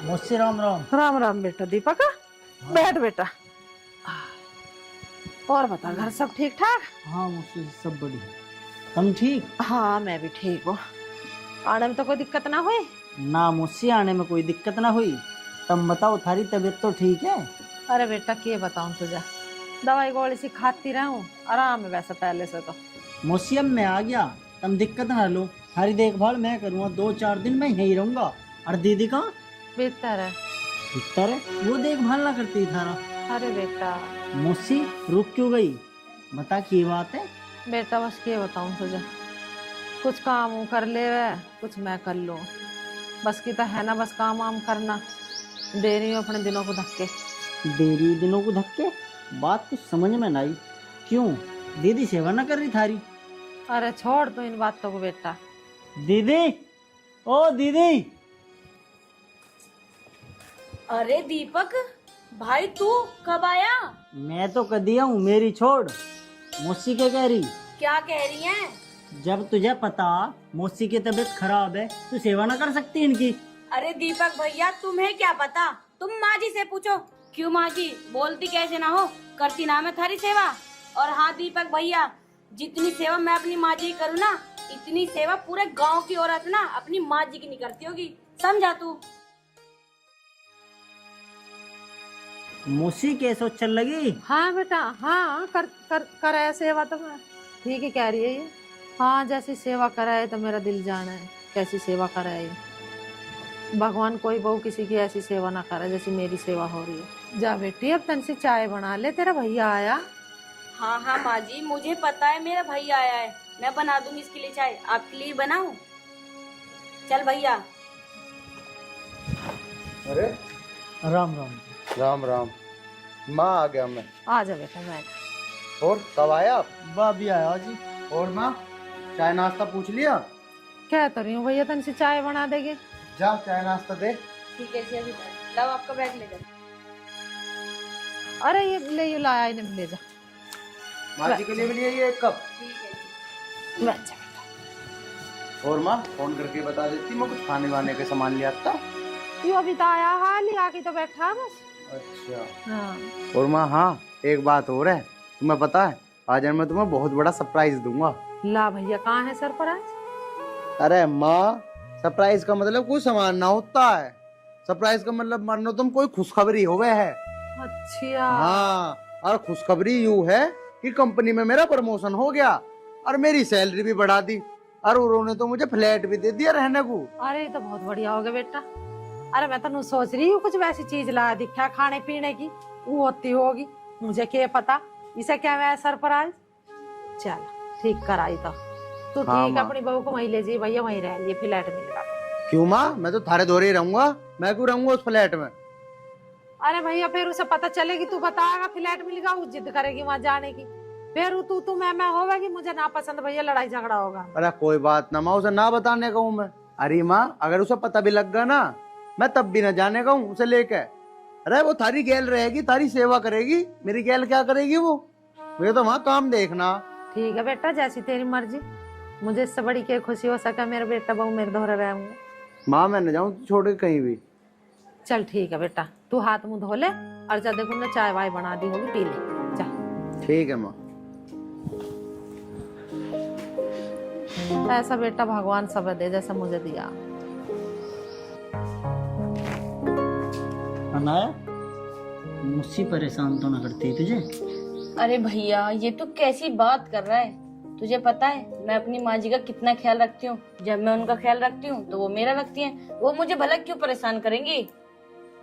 मुस्सी राम राम। राम राम बेटा दीपक, बैठ बेटा। और बता घर सब ठीक ठाक? हाँ मुस्सी जी सब बढ़िया, तुम ठीक? हाँ मैं भी ठीक हूँ, आने में तो कोई दिक्कत ना हुई? ना मुझसे आने में कोई दिक्कत ना हुई। तुम बताओ थारी तबीयत तो ठीक है? अरे बेटा के बताऊं तुझे, दवाई गोली सी खाती रहूं, आराम है वैसे पहले से तो। मुझसे अब मैं आ गया, तुम दिक्कत ना लो। थारी देखभाल मैं करूँगा, 2-4 दिन मैं यहीं रहूंगा। और दीदी कहाँ? बेहतर है। भीतर है, वो देखभाल ना करती थारा। अरे बेटा। मुझसे रुक क्यों गई? बता की बात है? बेटा बस के बताऊं तुझे, कुछ काम वो कर ले वे, कुछ मैं कर लूं, बस की तो है ना, बस काम वाम करना। दे रही हूँ अपने दिनों को धक्के। देरी दिनों को धक्के? बात कुछ समझ में ना आई। क्यों, दीदी सेवा ना कर रही थारी? अरे छोड़ तो इन बातों को बेटा। दीदी, ओ दीदी। अरे दीपक भाई, तू कब आया? मैं तो कदिया हूँ, मेरी छोड़। मौसी क्या कह रही? क्या कह रही है? जब तुझे पता मौसी की तबीयत खराब है, तू सेवा ना कर सकती इनकी? अरे दीपक भैया, तुम्हें क्या पता, तुम माँ जी से पूछो। क्यों माँ जी, बोलती कैसे ना हो, करती ना मैं थारी सेवा। और हाँ दीपक भैया, जितनी सेवा मैं अपनी माँ जी की करूँ ना, इतनी सेवा पूरे गांव की औरत ना अपनी माँ जी की नहीं करती होगी, समझा तू? मौसी कैसे चल लगी? हाँ बेटा, हाँ कर सेवा तो मैं ठीक ही कह रही है ये। हाँ जैसी सेवा कराए तो मेरा दिल जाना है, कैसी सेवा कराए। भगवान कोई बहू किसी की ऐसी सेवा ना करे जैसी मेरी सेवा हो रही है। जा बेटी अब तन से चाय बना ले, तेरा भैया आया। हाँ हाँ माँ जी, मुझे पता है मेरा भैया आया है, मैं बना दूंगी इसके लिए चाय। आपके लिए बनाऊं? चल भैया। अरे राम राम। राम राम। माँ आ गया मैं। आ जा बेटा मैं। और कब आया आप? भाभी आया जी। और माँ, चाय नाश्ता पूछ लिया? कह तो रही हूँ भैया तन से चाय बना देगे। जा चाय नाश्ता दे। ठीक है जी, अभी लाओ आपका बैग ले जाओ। अरे ये ले लाया इन्हें, ले जा। माँ जी के लिए भी लिए ये एक कप। ठीक है जी। बैठ जा। और माँ, फोन करके बता देती, मैं कुछ खाने वाने के सामान ले आता। तू अभी तो आया, हाँ लिया के तो बैठा बस। अच्छा। हाँ। और माँ, हाँ एक बात और है, तुम्हें पता है आज मैं तुम्हें बहुत बड़ा सरप्राइज दूंगा। ला भैया, कहाँ है सरप्राइज? अरे माँ, सरप्राइज का मतलब कोई सामान ना होता है। सरप्राइज का मतलब मानो तुम कोई खुशखबरी होवे है। अच्छा। हाँ, और खुशखबरी यूं है कि कंपनी में मेरा प्रमोशन हो गया और मेरी सैलरी भी बढ़ा दी, और उन्होंने तो मुझे फ्लैट भी दे दिया रहने को। अरे ये तो बहुत बढ़िया हो गया बेटा। अरे मैं तो सोच रही हूँ कुछ वैसी चीज ला दिखा खाने पीने की, वो होती होगी, मुझे क्या पता। इसे क्या मैं सरप्राइज। चल ठीक कराई तो तू। हाँ, ठीक माँ। अपनी बहू को वहीं ले जी भैया, वहीं रह लिए, फ्लैट मिलेगा। क्यों माँ, मैं तो थारे दौरे ही रहूंगा, मैं क्यों रहूंगा उस फ्लैट में? अरे भैया फिर उसे पता चलेगी, तू बताएगा फ्लैट मिलेगा, वो जिद करेगी वहां जाने की, फिर तू मैं होगा कि मुझे ना पसंद भैया, लड़ाई झगड़ा होगा। अरे कोई बात ना माँ, उसे ना बताने का हूँ मैं। अरे माँ, अगर उसे पता भी लग गया ना, मैं तब भी ना जाने का हूँ उसे लेके। अरे वो थारी गैल रहेगी, थारी सेवा करेगी, मेरी गैल क्या करेगी वो? मुझे तो वहाँ काम देखना। ठीक है बेटा, जैसी तेरी मर्जी, मुझे इससे बड़ी क्या खुशी हो सका, मेरा बेटा बहू मेरे दोहरे रहेंगे। माँ मैं न जाऊँ छोड़ के कहीं भी। चल ठीक है बेटा, तू हाथ मुंह धो ले और जा, देखो ना चाय वाय बना दी होगी, पी ले जा। ठीक है माँ। ऐसा बेटा भगवान सब दे जैसा मुझे दिया। अनाया, मुझसे परेशान तो ना करती तुझे? अरे भैया, ये तू कैसी बात कर रहा है? तुझे पता है मैं अपनी माँ जी का कितना ख्याल रखती हूँ। जब मैं उनका ख्याल रखती हूँ तो वो मेरा रखती हैं। वो मुझे भला क्यों परेशान करेंगी?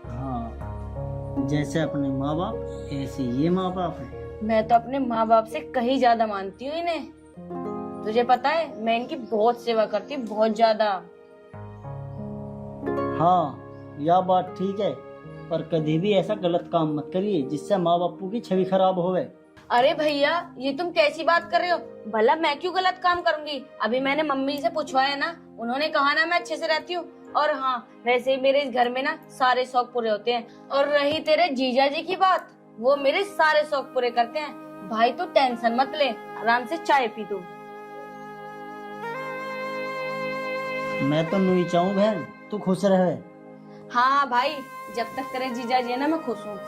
हाँ, जैसे अपने माँ बाप ऐसे ये माँ बाप है। मैं तो अपने माँ बाप से कहीं ज्यादा मानती हूँ इन्हें। तुझे पता है मैं इनकी बहुत सेवा करती हूँ, बहुत ज्यादा। हाँ यह बात ठीक है, पर कभी भी ऐसा गलत काम मत करिए जिससे माँ बापू की छवि खराब होवे। अरे भैया, ये तुम कैसी बात कर रहे हो? भला मैं क्यों गलत काम करूंगी? अभी मैंने मम्मी से पूछवाया ना, उन्होंने कहा ना मैं अच्छे से रहती हूँ। और हाँ, वैसे ही मेरे इस घर में ना सारे शौक पूरे होते हैं। और रही तेरे जीजा जी की बात, वो मेरे सारे शौक पूरे करते हैं। भाई तू टेंशन मत ले, आराम से चाय पी तू। मैं तो नहीं चाहूँ बहन, तू खुश रहे। हाँ भाई, जब तक तेरे जीजा जी है ना, मैं खुश हूँ।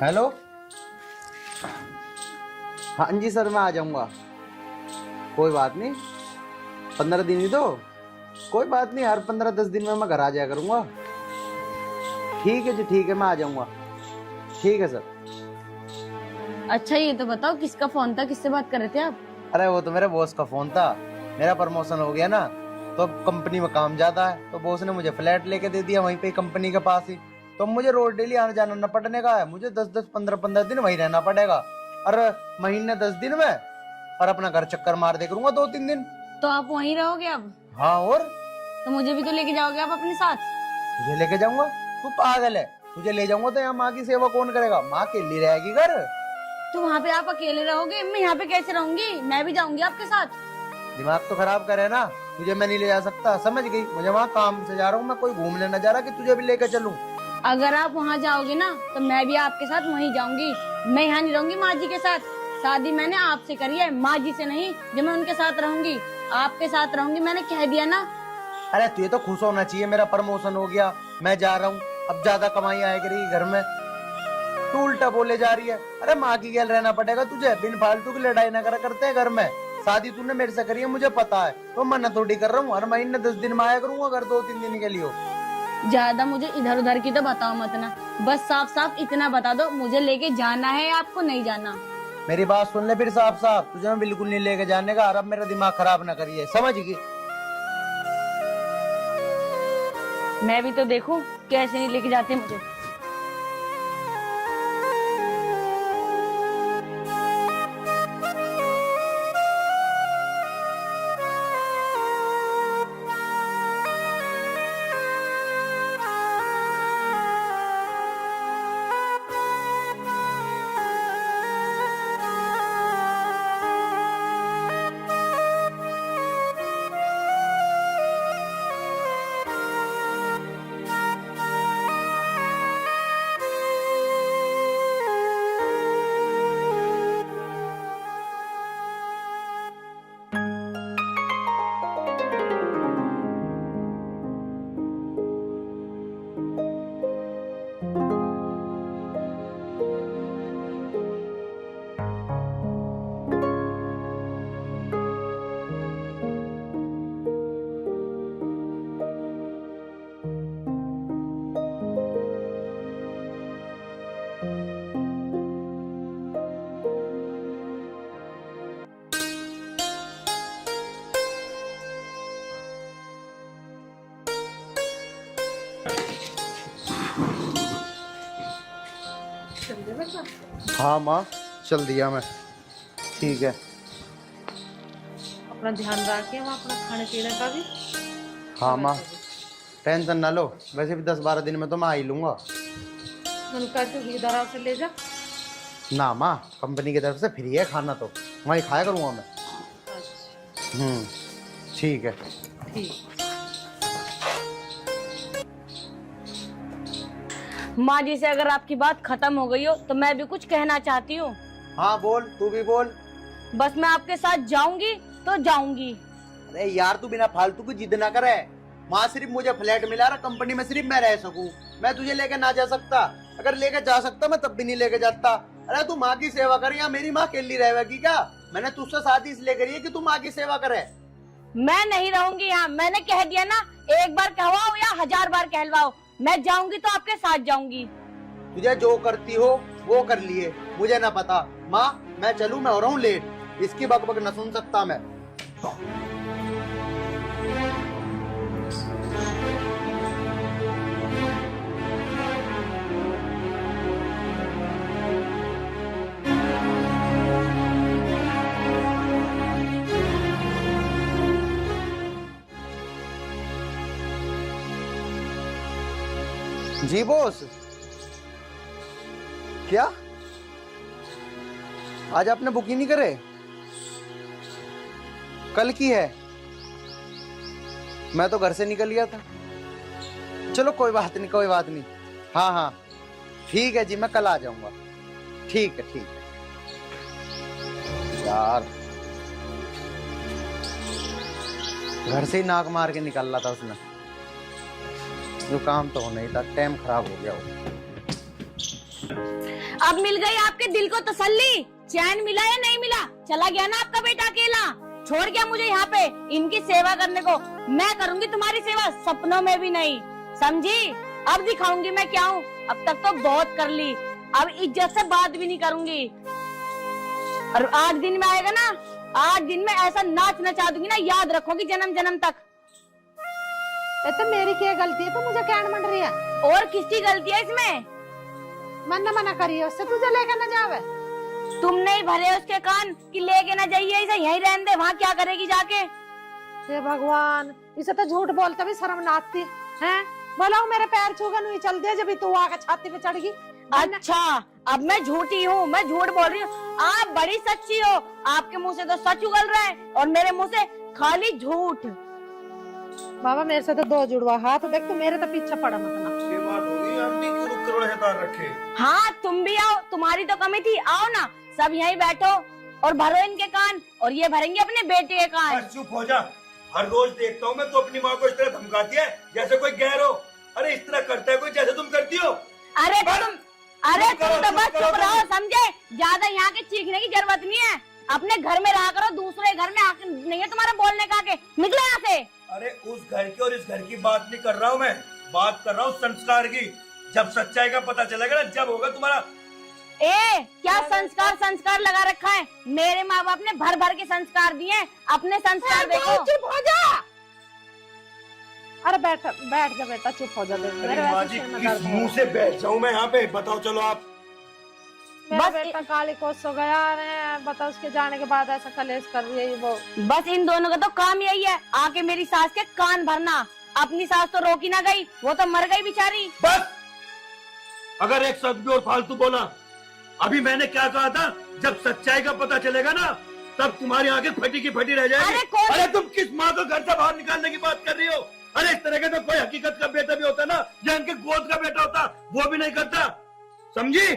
हेलो। हाँ जी सर, मैं आ जाऊंगा। कोई बात नहीं, 15 दिन ही दो। कोई बात नहीं, हर 15-10 दिन में मैं घर आ जाया करूंगा। ठीक है जी, ठीक है, मैं आ जाऊंगा। ठीक है सर। अच्छा ये तो बताओ किसका फोन था, किससे बात कर रहे थे आप? अरे वो तो मेरे बॉस का फोन था। मेरा प्रमोशन हो गया ना, तो कंपनी में काम ज्यादा है, तो बॉस ने मुझे फ्लैट लेके दे दिया वहीं पे कंपनी के पास ही। तो मुझे रोज डेली आना जाना न पड़ने का है। मुझे 10-10, 15-15 दिन वहीं रहना पड़ेगा, और महीने 10 दिन में, और अपना घर चक्कर मार दे करूंगा 2-3 दिन। तो आप वहीं रहोगे अब? हाँ, और तो मुझे भी तो लेके जाओगे आप अपने साथ? तुझे लेके जाऊंगा? तू पागल है? तुझे ले जाऊंगा तो यहाँ माँ की सेवा कौन करेगा? माँ अकेली रहेगी घर। तो वहाँ पे आप अकेले रहोगे, मैं यहाँ पे कैसे रहूंगी? मैं भी जाऊंगी आपके साथ। दिमाग तो खराब करे ना, तुझे मैं नहीं ले जा सकता, समझ गई? मुझे वहाँ काम से जा रहा हूँ, मैं कोई घूमने न जा रहा कि तुझे भी लेके चलूं। अगर आप वहाँ जाओगे ना तो मैं भी आपके साथ वहीं जाऊंगी। मैं यहाँ नहीं रहूंगी माँ जी के साथ। शादी मैंने आपसे करी है, माँ जी से नहीं। जो मैं उनके साथ रहूंगी, आपके साथ रहूंगी, मैंने कह दिया ना। अरे तुझे तो खुश होना चाहिए, मेरा प्रमोशन हो गया, मैं जा रहा हूँ, अब ज्यादा कमाई आया करेगी घर में। तू उल्टा बोले जा रही है। अरे माँ की गैल रहना पड़ेगा तुझे, बिन फालतू की लड़ाई ना करा करते हैं घर में। शादी तूने मेरे से करी है, मुझे पता है, तो मैं थोड़ी कर रहा हूँ। हर महीने 10 दिन में आया करूंगा घर, 2-3 दिन के लिए। ज्यादा मुझे इधर उधर की तो बताओ मत ना, बस साफ साफ इतना बता दो, मुझे लेके जाना है या आपको नहीं जाना? मेरी बात सुन ले फिर साफ साफ, तुझे मैं बिल्कुल नहीं लेके जाने का। और अब मेरा दिमाग खराब ना करिए, समझ गई? मैं भी तो देखूं कैसे नहीं लेके जाते मुझे। हाँ माँ, चल दिया मैं। ठीक है। अपना ध्यान रखिए वहाँ, अपना खाने पीने का भी। हाँ माँ, टेंशन ना लो, वैसे भी 10-12 दिन में तो मैं आ ही लूंगा। उनका जो इधर से ले जा। ना माँ, कंपनी की तरफ से फ्री है खाना, तो वहीं खाया करूंगा मैं। ठीक है। ठीक। माँ जी से अगर आपकी बात खत्म हो गई हो तो मैं भी कुछ कहना चाहती हूँ। हाँ बोल, तू भी बोल। बस मैं आपके साथ जाऊंगी तो जाऊंगी। अरे यार, तू बिना फालतू की जिद ना करे। माँ सिर्फ मुझे फ्लैट मिला रहा, कंपनी में सिर्फ मैं रह सकूं, मैं तुझे लेके ना जा सकता। अगर लेके जा सकता मैं तब भी नहीं लेके जाता। अरे तू माँ की सेवा कर, या मेरी माँ अकेली रहेगी क्या? मैंने तुझसे शादी इसलिए करी है कि तू माँ की सेवा करे। मैं नहीं रहूंगी यहाँ, मैंने कह दिया ना। एक बार कहवाओ या 1000 बार कहलवाओ, मैं जाऊंगी तो आपके साथ जाऊंगी। तुझे जो करती हो वो कर लिए, मुझे ना पता। माँ मैं चलूं, मैं हो रहा हूँ लेट, इसकी बकबक न सुन सकता मैं। जी बॉस। क्या आज आपने बुक ही नहीं करे? कल की है, मैं तो घर से निकल गया था। चलो कोई बात नहीं, कोई बात नहीं। हाँ हाँ ठीक है जी, मैं कल आ जाऊंगा। ठीक है, ठीक है। यार घर से ही नाक मार के निकल रहा था उसने, जो काम तो होना ही था, टाइम खराब हो गया वो। अब मिल गई आपके दिल को तसल्ली, चैन मिला या नहीं मिला? चला गया ना आपका बेटा अकेला, छोड़ गया मुझे यहाँ पे इनकी सेवा करने को। मैं करूंगी तुम्हारी सेवा, सपनों में भी नहीं, समझी? अब दिखाऊंगी मैं क्या हूँ। अब तक तो बहुत कर ली, अब इज्जत से बात भी नहीं करूंगी। और 8 दिन में आएगा ना, 8 दिन में ऐसा नाच नचा दूंगी ना, याद रखोगी जन्म जन्म तक। ये तो मेरी क्या गलती है, तो मुझे क्या मंड रही है? और किसकी गलती है इसमें? मन मना करिए उससे, तुझे लेकर न जावे। तुमने ही भरे उसके कान कि लेके ना जाइए, इसे यहीं रहने दे, वहाँ क्या करेगी जाके? हे भगवान, इसे तो झूठ बोलते भी शर्म ना आती है। बोला मेरे पैर छूकर नहीं चल दिया जब तू आके छाती पे चढ़ गई। अच्छा, अब मैं झूठी हूँ, मैं झूठ बोल रही हूँ। आप बड़ी सच्ची हो, आपके मुंह से तो सच उगल रहा है और मेरे मुंह से खाली झूठ। बाबा मेरे से तो 2 जुड़वा हाथ, देख तू मेरे तो पीछे पड़ा मत ना। ये बात होगी, आंटी क्यों करोड़ तार रखे? हाँ तुम भी आओ, तुम्हारी तो कमी थी, आओ ना, सब यहीं बैठो और भरो इनके कान, और ये भरेंगे अपने बेटे के कान। चुप हो जा, हर रोज देखता हूँ मैं तो अपनी माँ को इस तरह धमकाती है जैसे कोई गैर हो। अरे इस तरह करता है कोई जैसे तुम करती हो। अरे तुम तो बस चुप रहो, समझे? ज्यादा यहाँ के चीखने की जरूरत नहीं है, अपने घर में रहा करो, दूसरे घर में आके नहीं है तुम्हारा बोलने का। के निकलो यहाँ से। अरे उस घर की और इस घर की बात नहीं कर रहा हूँ मैं, बात कर रहा हूँ संस्कार की। जब सच्चाई का पता चलेगा ना, जब होगा तुम्हारा। क्या संस्कार लगा रखा है? मेरे माँ बाप ने भर भर के संस्कार दिए हैं, अपने संस्कार देखो। चुप हो जा। अरे बैठ जा बेटा, चुप हो जा। अरे माँ जी, किस मुंह से बैठ जाऊँ मैं यहाँ पे, बताओ। चलो आप। मेरा बेटा काली कोस हो गया है, बता उसके जाने के बाद ऐसा कलेश कर रही है वो। बस इन दोनों का तो काम यही है, आके मेरी सास के कान भरना। अपनी सास तो रोकी ना गई, वो तो मर गई बेचारी। बस, अगर एक शब्द भी और फालतू बोला। अभी मैंने क्या कहा था, जब सच्चाई का पता चलेगा ना, तब तुम्हारी आंखें फटी की फटी रह जाएगी। अरे तुम किस माँ को घर से बाहर निकालने की बात कर रही हो? अरे इस तरह के तो कोई हकीकत का बेटा भी होता ना, या इनके गोद का बेटा होता, वो भी नहीं करता, समझी?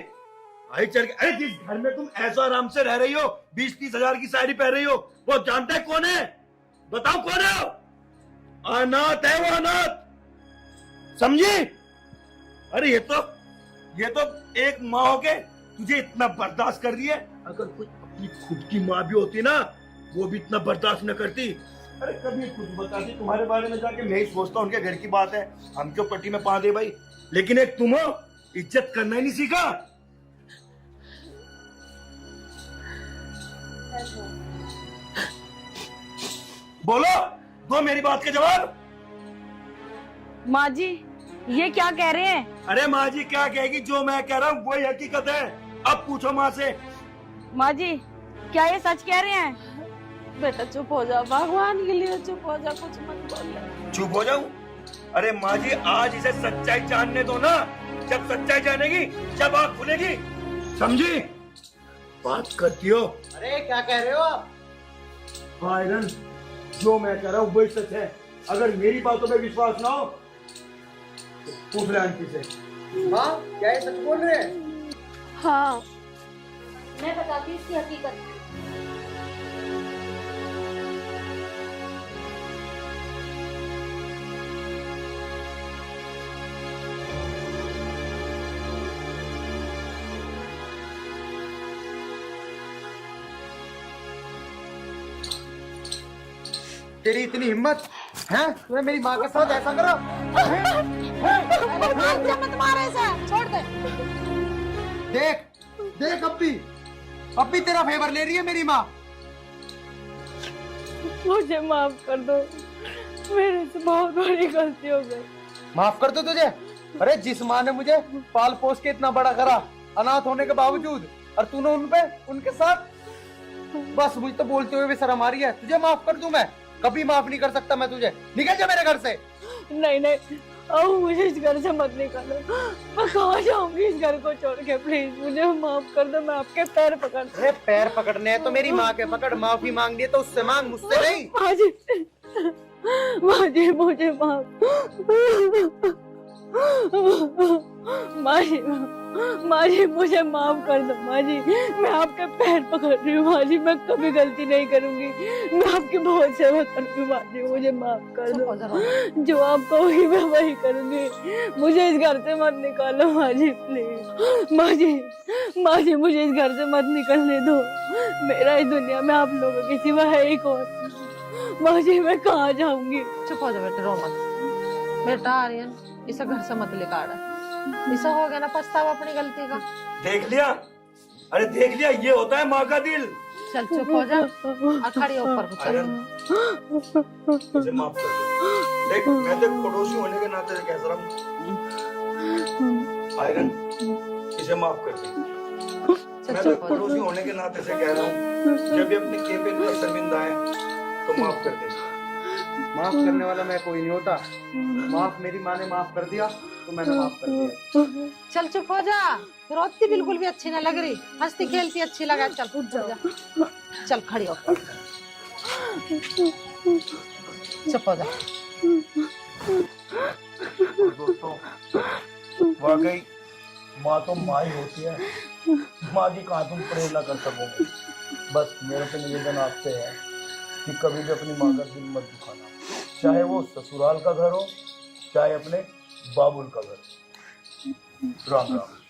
आई चल के, अरे जिस घर में तुम ऐसा आराम से रह रही हो, 20-30 हजार की साड़ी पहन रही हो, वो जानता है कौन है? बताओ कौन है? अनाथ है वो, अनाथ, समझी? अरे ये तो एक माँ हो के तुझे इतना बर्दाश्त कर रही है। अगर कोई अपनी खुद की माँ भी होती ना, वो भी इतना बर्दाश्त न करती। अरे कभी खुद बताती तुम्हारे बारे में जाके, मैं ही सोचता उनके घर की बात है, हम क्यों पट्टी में पा दे भाई। लेकिन एक तुम हो, इज्जत करना ही नहीं सीखा। बोलो, दो मेरी बात के जवाब। माँ जी ये क्या कह रहे हैं? अरे माँ जी क्या कहेगी, जो मैं कह रहा हूँ वही हकीकत है। अब पूछो माँ से। माँ जी क्या ये सच कह रहे हैं? बेटा चुप हो जा, भगवान के लिए चुप हो जा, कुछ मत बोल। चुप हो जाऊं? अरे माँ जी, आज इसे सच्चाई जानने दो ना, जब सच्चाई जानेगी जब आँख खुलेगी, समझी? बात करती हो। अरे क्या कह रहे हो आप? आयरन, जो मैं कह रहा हूँ वही सच है। अगर मेरी बातों पे विश्वास ना हो तो पूछ ले आंटी से। माँ क्या ये सच बोल रहे हैं? हाँ मैं बताती हूँ इसकी हकीकत। तेरी इतनी हिम्मत है, तूने मेरी माँ के साथ ऐसा करा? मत मारे इसे, छोड़ दे। देख देख, अब भी तेरा फेवर ले रही है मेरी माँ। मुझे माफ कर दो, मेरे से बहुत बड़ी गलती हो गई। माफ कर दो तुझे? अरे जिस माँ ने मुझे पाल पोस के इतना बड़ा करा, अनाथ होने के बावजूद, और तूने उनके साथ, बस मुझे तो बोलते हुए भी शर्म आ रही है। तुझे माफ कर दूं मैं? कभी माफ नहीं कर सकता मैं तुझे। निकल जा मेरे घर से। नहीं अब मुझे इस घर से मत निकालो, मैं कहाँ जाऊंगी इस घर को छोड़ के। प्लीज मुझे माफ कर दो, मैं आपके पैर पकड़। अरे पैर पकड़ने हैं तो मेरी माँ के पकड़, माफी मांगनी है तो उससे मांग, मुझसे नहीं। माँ जी मुझे माफ। माँ जी, माँ जी मुझे माफ कर दो माँ जी, मैं आपके पैर पकड़ रही हूँ माँ जी, मैं कभी गलती नहीं करूंगी, मैं आपकी बहुत सेवा करूंगी माँ जी, मुझे माफ कर दो, जो आप कहोगी मैं वही करूंगी, मुझे इस घर से मत निकालो माँ जी प्लीज, माँ जी मुझे इस घर से मत निकलने दो, मेरा इस दुनिया में आप लोगों के सिवा है ही कौन, माँ जी मैं कहाँ जाऊंगी। चुप हो जा बेटा, रो मत बेटा। आर्यन, इसे घर से मत लेकर इसे हो गया ना पछतावा अपनी गलती का। देख लिया, अरे देख लिया, ये होता है माँ का दिल। चल चुप हो जा, खड़ी ऊपर को चल। मुझे माफ कर दे। देख मैं तो पड़ोसी होने के नाते से कह रहा हूँ, आयरन इसे माफ कर दे। मैं तो पड़ोसी होने के नाते से कह रहा हूँ, जब भी अपने खेपे पर शर्मिंदा है तो माफ कर दे। माफ करने वाला मैं कोई नहीं होता, माफ मेरी माँ ने माफ कर दिया तो मैंने माफ कर दिया। चल चुप हो जा, रोती बिल्कुल भी अच्छी ना लग रही, हंसती खेलती अच्छी लगा। चल उठ जा, चल खड़ी हो, चुप हो जा। दोस्तों वाकई माँ तो माँ ही होती है, माँ की कहाँ तुम प्रेरणा कर सकोगे। बस मेरे पे निवेदन आपसे है कि कभी भी अपनी माँ का दिल मत दुखाना, चाहे वो ससुराल का घर हो चाहे अपने बाबुल का घर। राम राम।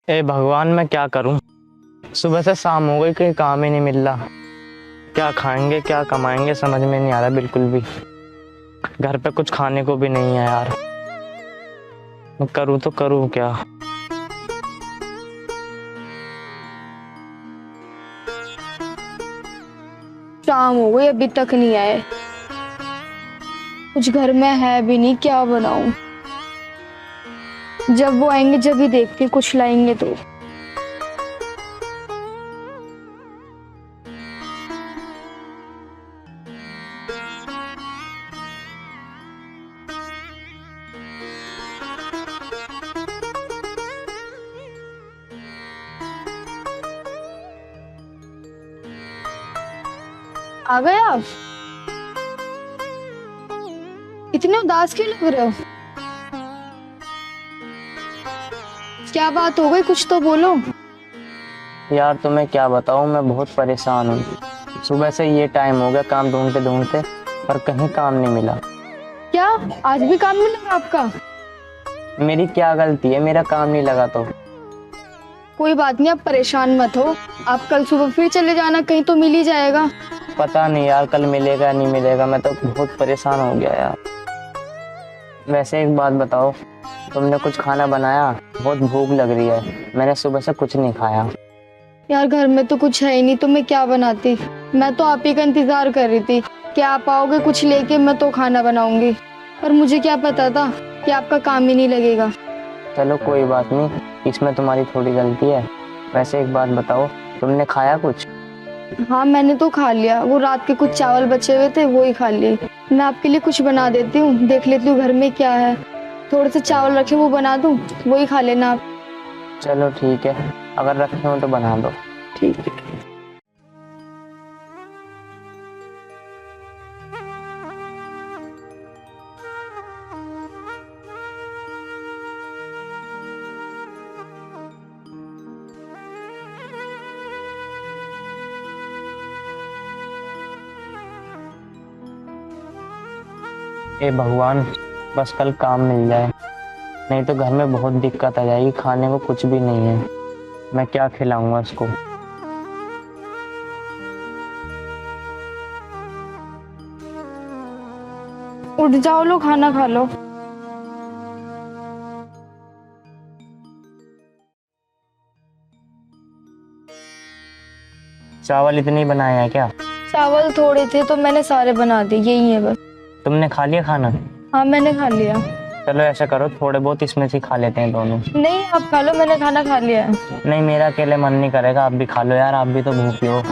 ए भगवान, मैं क्या करूं? सुबह से शाम हो गई, कहीं काम ही नहीं मिल रहा। क्या खाएंगे क्या कमाएंगे समझ में नहीं आ रहा बिल्कुल भी। घर पे कुछ खाने को भी नहीं है यार। मैं करूं तो करूं क्या? शाम हो गई अभी तक नहीं आए, कुछ घर में है भी नहीं, क्या बनाऊं? जब वो आएंगे जब ही देखती हूँ, कुछ लाएंगे तो। आ गए आप? इतने उदास क्यों लग रहे हो? क्या बात हो गई, कुछ तो बोलो। यार तुम्हें क्या बताऊं, मैं बहुत परेशान हूँ। सुबह से ये टाइम हो गया काम ढूंढते ढूंढते, पर कहीं काम नहीं मिला। क्या आज भी काम नहीं लगा आपका? मेरी क्या गलती है, मेरा काम नहीं लगा तो? कोई बात नहीं, आप परेशान मत हो, आप कल सुबह फिर चले जाना, कहीं तो मिल ही जाएगा। पता नहीं यार कल मिलेगा नहीं मिलेगा, मैं तो बहुत परेशान हो गया यार। वैसे एक बात बताओ, तुमने कुछ खाना बनाया? बहुत भूख लग रही है, मैंने सुबह से कुछ नहीं खाया। यार घर में तो कुछ है ही नहीं, तो मैं क्या बनाती? मैं तो आप ही का इंतजार कर रही थी कि आप आओगे कुछ लेके, मैं तो खाना बनाऊंगी, पर मुझे क्या पता था कि आपका काम ही नहीं लगेगा। चलो कोई बात नहीं, इसमें तुम्हारी थोड़ी गलती है। वैसे एक बात बताओ, तुमने खाया कुछ? हाँ मैंने तो खा लिया, वो रात के कुछ चावल बचे हुए थे वो ही खा लिए। मैं आपके लिए कुछ बना देती हूँ, देख लेती हूँ घर में क्या है, थोड़े से चावल रखे वो बना दूँ, वही खा लेना आप। चलो ठीक है, अगर रखे हो तो बना दो। ठीक है। ए भगवान, बस कल काम मिल जाए, नहीं तो घर में बहुत दिक्कत आ जाएगी। खाने को कुछ भी नहीं है, मैं क्या खिलाऊंगा इसको। उठ जाओ, लो खाना खा लो। चावल इतने ही बनाए हैं क्या? चावल थोड़े थे तो मैंने सारे बना दिए, यही है बस। तुमने खा लिया खाना? हाँ मैंने खा लिया। चलो ऐसा करो, थोड़े बहुत इसमें से खा लेते हैं दोनों। नहीं आप खा लो, मैंने खाना खा लिया है। नहीं, मेरा अकेले मन नहीं करेगा, आप भी खा लो यार, आप भी तो भूखे हो।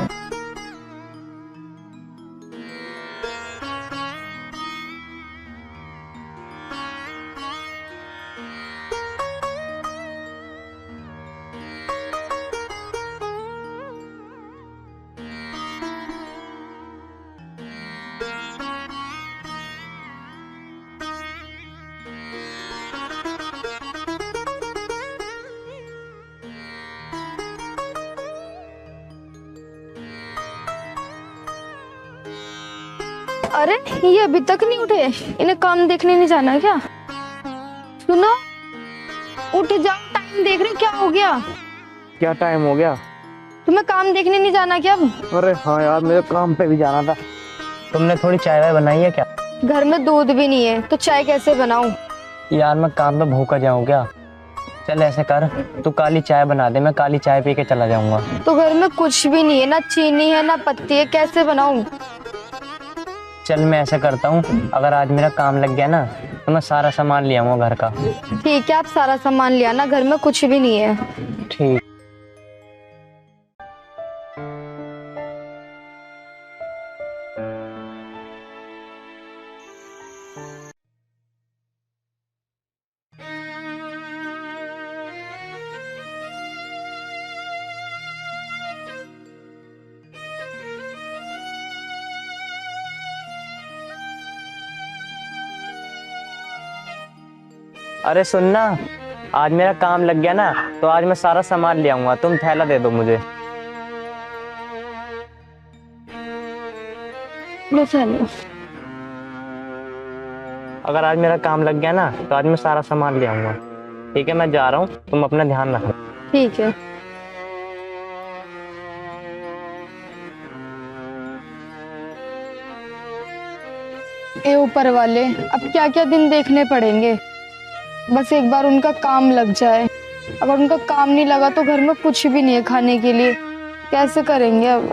अरे ये अभी तक नहीं उठे, इन्हें काम देखने नहीं जाना क्या? सुनो, उठ जाओ, टाइम देख रहे हो क्या हो गया? क्या टाइम हो गया? तुम्हें काम देखने नहीं जाना क्या अब? अरे हाँ यार, मेरे काम पे भी जाना था। तुमने थोड़ी चाय वाय बनाई है क्या? घर में दूध भी नहीं है तो चाय कैसे बनाऊं? यार मैं काम पे भूखा जाऊँ क्या? चल ऐसे कर, तू काली चाय बना दे, मैं काली चाय पी के चला जाऊंगा। तो घर में कुछ भी नहीं है, ना चीनी है ना पत्ती है, कैसे बनाऊं? चल मैं ऐसा करता हूँ, अगर आज मेरा काम लग गया ना तो मैं सारा सामान ले आऊंगा घर का। ठीक है, आप सारा सामान ले आना, घर में कुछ भी नहीं है। ठीक। अरे सुनना, आज मेरा काम लग गया ना तो आज मैं सारा सामान ले आऊंगा, तुम थैला दे दो मुझे। लो चलो। अगर आज मेरा काम लग गया ना तो आज मैं सारा सामान ले आऊंगा। ठीक है, मैं जा रहा हूँ, तुम अपना ध्यान रखो। ठीक है। ए ऊपर वाले, अब क्या क्या दिन देखने पड़ेंगे, बस एक बार उनका काम लग जाए। अगर उनका काम नहीं लगा तो घर में कुछ भी नहीं है खाने के लिए, कैसे करेंगे अब?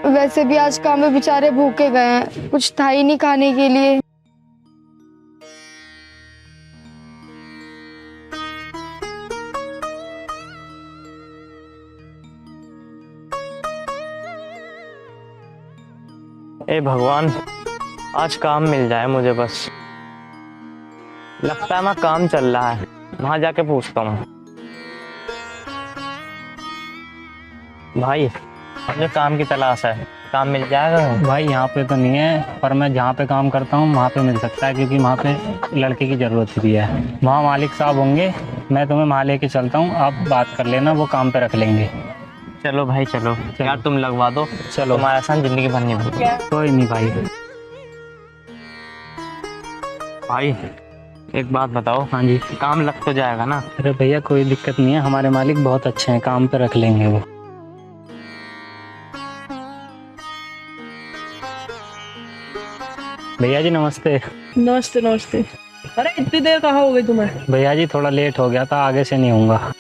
वैसे भी आज काम में बेचारे भूखे गए हैं, कुछ था ही नहीं खाने के लिए। ए भगवान, आज काम मिल जाए मुझे बस। लगता है मैं काम चल रहा है, वहां जाके पूछता हूँ। भाई मुझे काम की तलाश है, काम मिल जाएगा? भाई यहाँ पे तो नहीं है, पर मैं जहाँ पे काम करता हूँ वहाँ पे मिल सकता है, क्योंकि वहाँ पे लड़के की ज़रूरत भी है। वहाँ मालिक साहब होंगे, मैं तुम्हें वहाँ लेके चलता हूँ, आप बात कर लेना, वो काम पे रख लेंगे। चलो भाई चलो, यार तुम लगवा दो, चलो, तुम्हारा आसान जिंदगी भर नहीं भूल। कोई नहीं भाई। भाई एक बात बताओ। हाँ जी। काम लग तो जाएगा ना? अरे भैया कोई दिक्कत नहीं है, हमारे मालिक बहुत अच्छे हैं, काम पे रख लेंगे वो। भैया जी नमस्ते। नमस्ते नमस्ते। अरे इतनी देर कहाँ हो गई तुम्हें? भैया जी थोड़ा लेट हो गया था, आगे से नहीं होऊंगा।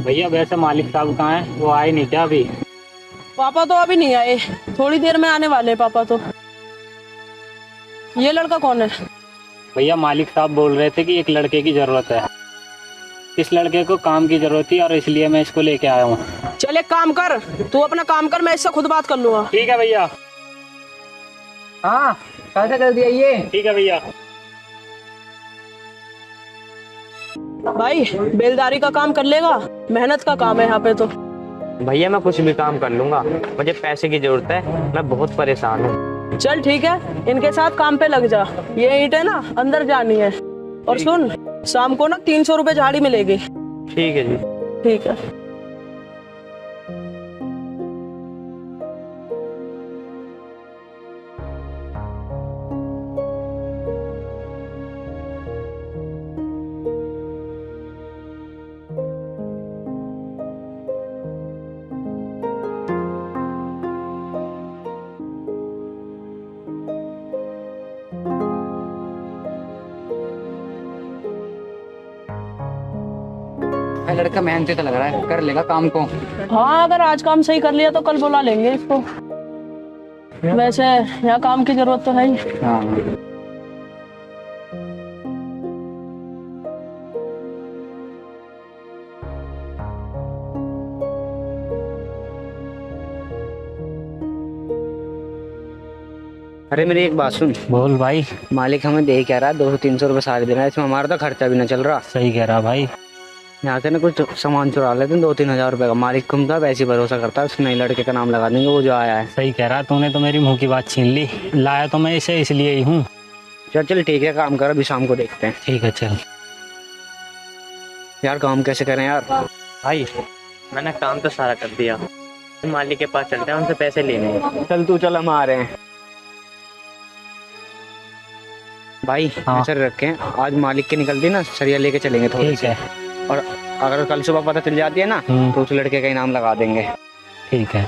भैया वैसे मालिक साहब कहाँ हैं, वो आए नहीं क्या अभी? पापा तो अभी नहीं आए, थोड़ी देर में आने वाले हैं पापा तो। ये लड़का कौन है? भैया मालिक साहब बोल रहे थे कि एक लड़के की जरूरत है, इस लड़के को काम की जरूरत थी और इसलिए मैं इसको लेके आया हूँ। चल एक काम कर, तू अपना काम कर, मैं इससे खुद बात कर लूंगा। ठीक है भैया। हाँ कैसे कर दिया ये? ठीक है भैया। भाई बेलदारी का काम कर लेगा, मेहनत का काम है यहाँ पे तो। भैया मैं कुछ भी काम कर लूंगा, मुझे पैसे की जरूरत है, मैं बहुत परेशान हूँ। चल ठीक है, इनके साथ काम पे लग जा। ये ईंट है ना अंदर जानी है, और सुन शाम को ना 300 रुपए झाड़ी मिलेगी। ठीक है जी। ठीक है। लड़का मेहनती तो लग रहा है, कर लेगा काम को। हाँ, अगर आज काम सही कर लिया तो कल बुला लेंगे इसको। वैसे यहाँ काम की जरूरत तो है ही। हाँ। अरे मेरी एक बात सुन। बोल भाई। मालिक हमें दे कह रहा है 200-300 रुपये सारे देना है, इसमें हमारा तो खर्चा भी ना चल रहा। सही कह रहा भाई। यहाँ से ना कुछ सामान चुरा लेते हैं 2-3 हजार रुपये का। मालिक को तो वैसे ही भरोसा करता है, उस नए लड़के का नाम लगा देंगे वो जो आया है। सही कह रहा, तूने तो मेरी मुंह की बात छीन ली। लाया तो मैं इसे इसलिए ही हूँ। चल ठीक है, काम कर, अभी शाम को देखते हैं। ठीक है चल। यार काम कैसे करें यार? भाई मैंने काम तो सारा कर दिया, मालिक के पास चलते हैं, उनसे पैसे लेने। चल तू चल, हम आ रहे हैं। भाई हाँ। सर रखें, आज मालिक के निकलती ना सरिया लेके चलेंगे थोड़ी ठीक है। और अगर कल सुबह पता चल जाती है ना तो उस लड़के का इनाम लगा देंगे। ठीक है।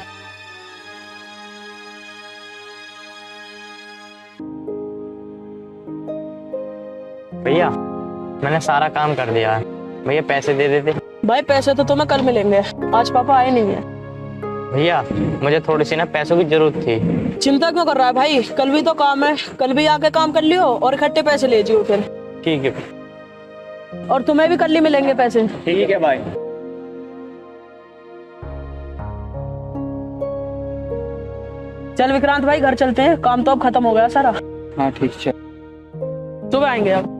भैया मैंने सारा काम कर दिया है, भैया पैसे दे देते। भाई पैसे तो तुम्हें कल मिलेंगे, आज पापा आए नहीं है। भैया मुझे थोड़ी सी ना पैसों की जरूरत थी। चिंता क्यों कर रहा है भाई, कल भी तो काम है, कल भी आके काम कर लियो और इकट्ठे पैसे ले जियो फिर। ठीक है। और तुम्हें भी कल ही मिलेंगे पैसे। ठीक है भाई। चल विक्रांत भाई घर चलते हैं, काम तो अब खत्म हो गया सारा। हाँ ठीक है। सुबह आएंगे अब।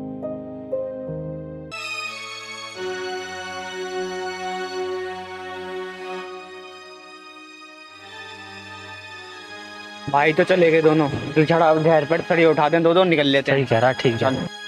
भाई तो चले गए दोनों, तू छड़ा ढेर पर खड़ी उठा दें, दो निकल लेते हैं। सही कह रहा, ठीक है।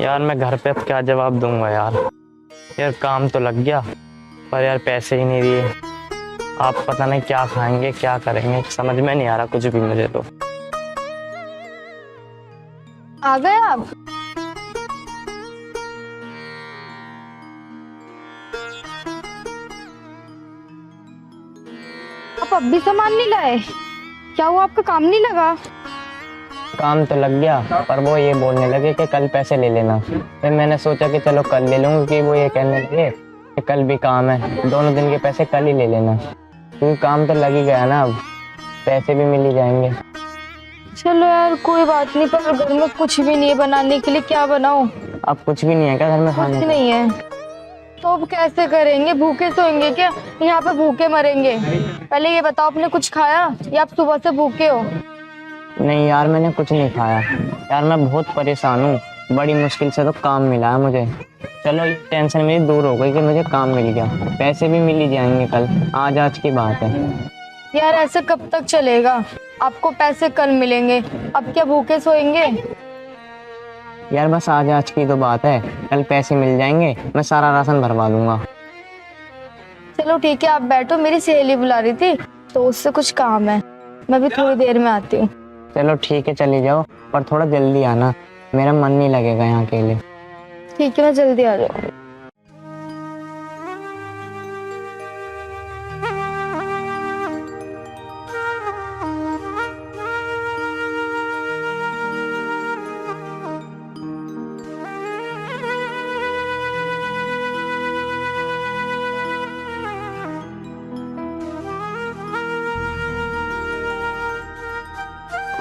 यार मैं घर पे अब क्या जवाब दूंगा यार। यार काम तो लग गया पर यार पैसे ही नहीं दिए। आप पता नहीं क्या खाएंगे क्या करेंगे, समझ में नहीं आ रहा कुछ भी मुझे तो। आ गए आप? आप अब भी सामान नहीं लाए? क्या हुआ, आपका काम नहीं लगा? काम तो लग गया पर वो ये बोलने लगे कि कल पैसे ले लेना। फिर मैंने सोचा कि चलो कल ले लूँगा, कि वो ये कहने लगे कि कल भी काम है, दोनों दिन के पैसे कल ही ले लेना। क्योंकि काम तो लग ही गया ना, अब पैसे भी मिल ही जाएंगे। चलो यार कोई बात नहीं, पर घर में कुछ भी नहीं है बनाने के लिए, क्या बनाऊं? अब कुछ भी नहीं है क्या घर में खाने? कुछ नहीं है तो अब कैसे करेंगे? भूखे सोएंगे क्या? यहाँ पे भूखे मरेंगे। पहले ये बताओ, आपने कुछ खाया या आप सुबह से भूखे हो? नहीं यार मैंने कुछ नहीं खाया यार, मैं बहुत परेशान हूँ, बड़ी मुश्किल से तो काम मिला है मुझे। चलो ये टेंशन मेरी दूर हो गई कि मुझे काम मिल गया, पैसे भी मिल ही जाएंगे कल, आज की बात है। यार ऐसे कब तक चलेगा? आपको पैसे कल मिलेंगे, अब क्या भूखे सोएंगे? यार बस आज की तो बात है, कल पैसे मिल जाएंगे, मैं सारा राशन भरवा दूंगा। चलो ठीक है, आप बैठो, मेरी सहेली बुला रही थी तो उससे कुछ काम है, मैं भी थोड़ी देर में आती हूँ। चलो ठीक है चली जाओ, पर थोड़ा जल्दी आना, मेरा मन नहीं लगेगा यहाँ अकेले। ठीक है मैं जल्दी आ जाऊँगी।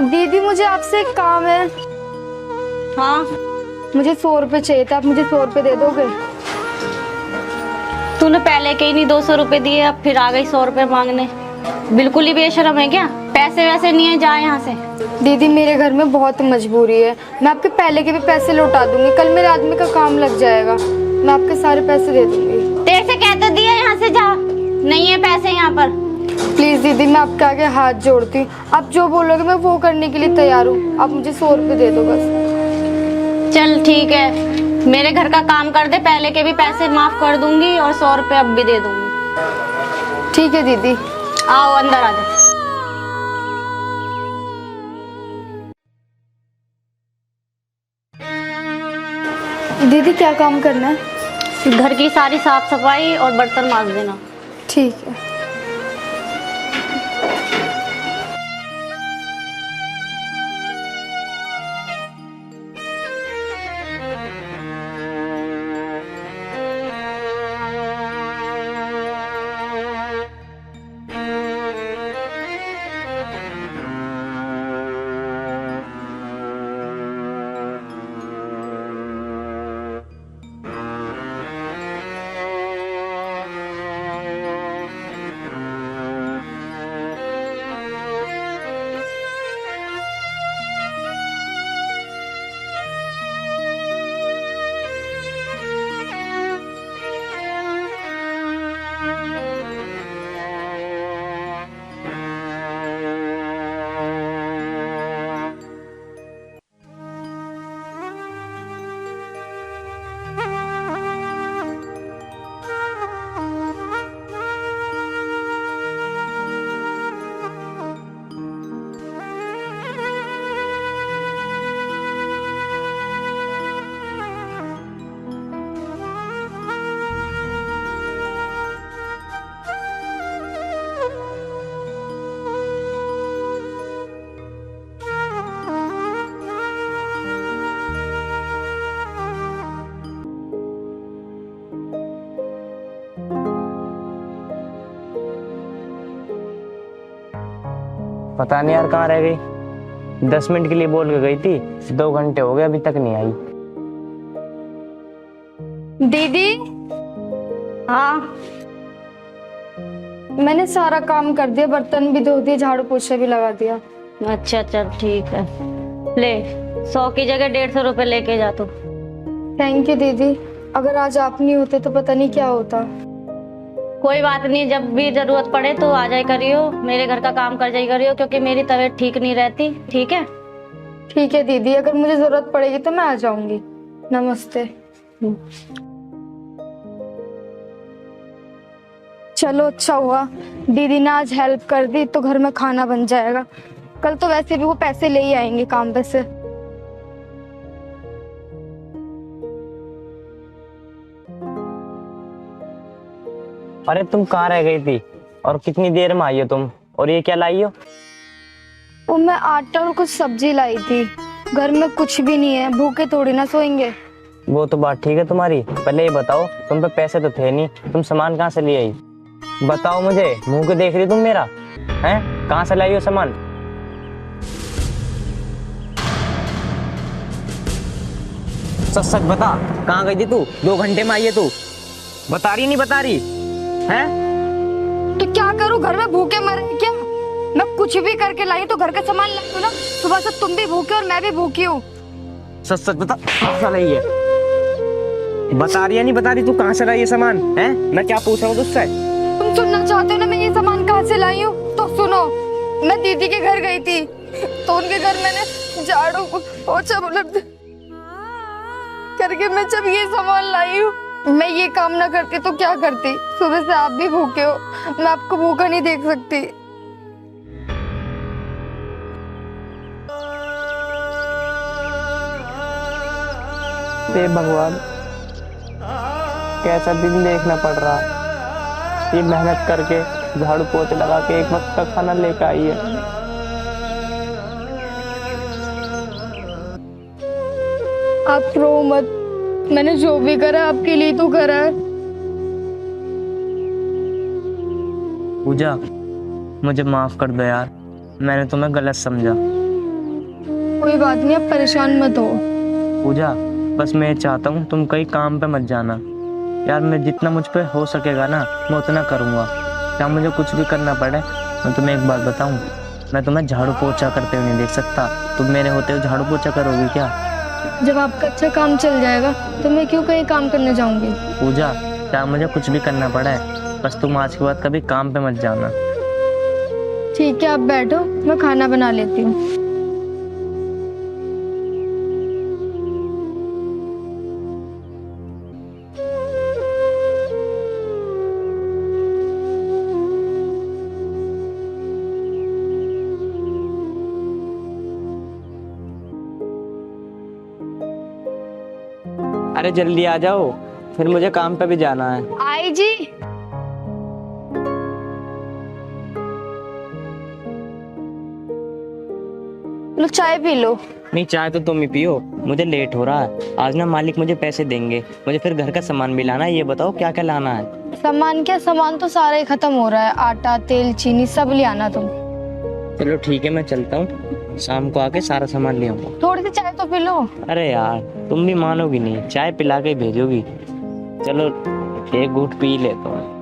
दीदी मुझे आपसे एक काम है। हाँ मुझे 100 रुपए चाहिए था, आप मुझे 100 रुपए दे दोगे? तूने पहले के ही नहीं 200 रुपए दिए, अब फिर आ गई 100 रुपए मांगने। बिल्कुल ही बेशरम है क्या? पैसे वैसे नहीं है, जा यहाँ से। दीदी मेरे घर में बहुत मजबूरी है, मैं आपके पहले के भी पैसे लौटा दूंगी, कल मेरे आदमी का काम लग जाएगा, मैं आपके सारे पैसे दे दूंगी। तेरे से कहते दिया, यहाँ से जा, नहीं है पैसे यहाँ पर। प्लीज दीदी मैं आपके आगे हाथ जोड़ती हूँ, आप जो बोलोगे मैं वो करने के लिए तैयार हूँ, आप मुझे 100 रुपए दे दो बस। चल ठीक है, मेरे घर का काम कर दे, पहले के भी पैसे माफ कर दूंगी और 100 रुपए अब भी दे दूंगी। ठीक है दीदी। आओ अंदर आ जाओ। दीदी क्या काम करना है? घर की सारी साफ सफाई और बर्तन मांज देना। ठीक है। पता नहीं यार कहाँ रह गई। 10 मिनट के लिए बोल के गई थी, 2 घंटे हो गए अभी तक नहीं आई। दीदी। हाँ। मैंने सारा काम कर दिया, बर्तन भी धो दिए, झाड़ू पोछा भी लगा दिया। अच्छा चल ठीक है, ले 100 की जगह 150 रुपए लेके जा तू। थैंक यू दीदी, अगर आज आप नहीं होते तो पता नहीं क्या होता। कोई बात नहीं, जब भी जरूरत पड़े तो आ जाए करियो, मेरे घर का काम कर जाए करियो, क्योंकि मेरी तबीयत ठीक नहीं रहती। ठीक है? ठीक है दीदी, अगर मुझे जरूरत पड़ेगी तो मैं आ जाऊंगी। नमस्ते। चलो अच्छा हुआ दीदी ने आज हेल्प कर दी, तो घर में खाना बन जाएगा। कल तो वैसे भी वो पैसे ले ही आएंगे काम पे से। अरे तुम कहाँ रह गई थी और कितनी देर में आई हो तुम? और ये क्या लाई हो? वो मैं आटा और कुछ सब्जी लाई थी, घर में कुछ भी नहीं है, भूखे थोड़ी ना सोएंगे। वो तो बात ठीक है तुम्हारी, पहले ये बताओ तुम पे पैसे तो थे नहीं, तुम सामान कहाँ से ले आई? बताओ मुझे, मुंह को देख रही तुम मेरा? हैं, कहाँ से लाई हो सामान? सच सच बता, कहाँ गई थी तू? 2 घंटे में आई है तू, बता रही नहीं बता रही हैं? तो क्या करूं, घर में भूखे मरे क्या? मैं कुछ भी करके लाई तो घर का सामान लाई हूं ना। सुबह से तुम भी भूखे और मैं भी भूखी हूँ। सच सच बता, कहाँ से लाई है? बता रही है नहीं बता रही, तू कहाँ से लाई ये सामान? हैं, मैं क्या पूछ रहा हूँ तुझसे? तुम सुनना चाहते हो ना मैं ये सामान कहाँ से लाई हूँ? तो सुनो, मैं दीदी के घर गई थी, तो उनके घर मैंने झाड़ू पोछा करके मैं जब ये सामान लाई हूँ। मैं ये काम ना करती तो क्या करती? सुबह से आप भी भूखे हो, मैं आपको भूखा नहीं देख सकती। हे भगवान, कैसा दिन देखना पड़ रहा। ये मेहनत करके झाड़ू पोछे लगा के एक वक्त का खाना लेकर आई है। आप रो मत, मैंने जो भी करा आपके लिए तो करा है। पूजा, मुझे माफ कर दो यार, मैंने तुम्हें गलत समझा। कोई बात नहीं, आप परेशान मत हो। पूजा, बस मैं चाहता हूँ तुम कहीं काम पे मत जाना यार। मैं जितना मुझ पे हो सकेगा ना मैं उतना करूँगा, क्या मुझे कुछ भी करना पड़े। मैं तुम्हें एक बात बताऊँ, मैं तुम्हें झाड़ू पोछा करते हुए नहीं देख सकता। तुम मेरे होते हुए झाड़ू पोछा करोगी क्या? जब आपका अच्छा काम चल जाएगा तो मैं क्यों कहीं काम करने जाऊंगी। पूजा, क्या मुझे कुछ भी करना पड़े, बस तुम आज के बाद कभी काम पे मत जाना। ठीक है, आप बैठो, मैं खाना बना लेती हूँ। अरे अरे जल्दी आ जाओ, फिर मुझे काम पे भी जाना है। आई जी। लो चाय पी लो। नहीं, चाय तो तुम ही पियो, मुझे लेट हो रहा है। आज ना मालिक मुझे पैसे देंगे, मुझे फिर घर का सामान भी लाना है। ये बताओ क्या क्या लाना है? सामान क्या, सामान तो सारा ही खत्म हो रहा है, आटा तेल चीनी सब ले आना तुम। चलो ठीक है, मैं चलता हूँ, शाम को आके सारा सामान ले आऊंगा। थोड़ी सी चाय तो पी लो। अरे यार तुम भी मानोगी नहीं, चाय पिला के भेजोगी। चलो एक घूंट पी लेता हूँ।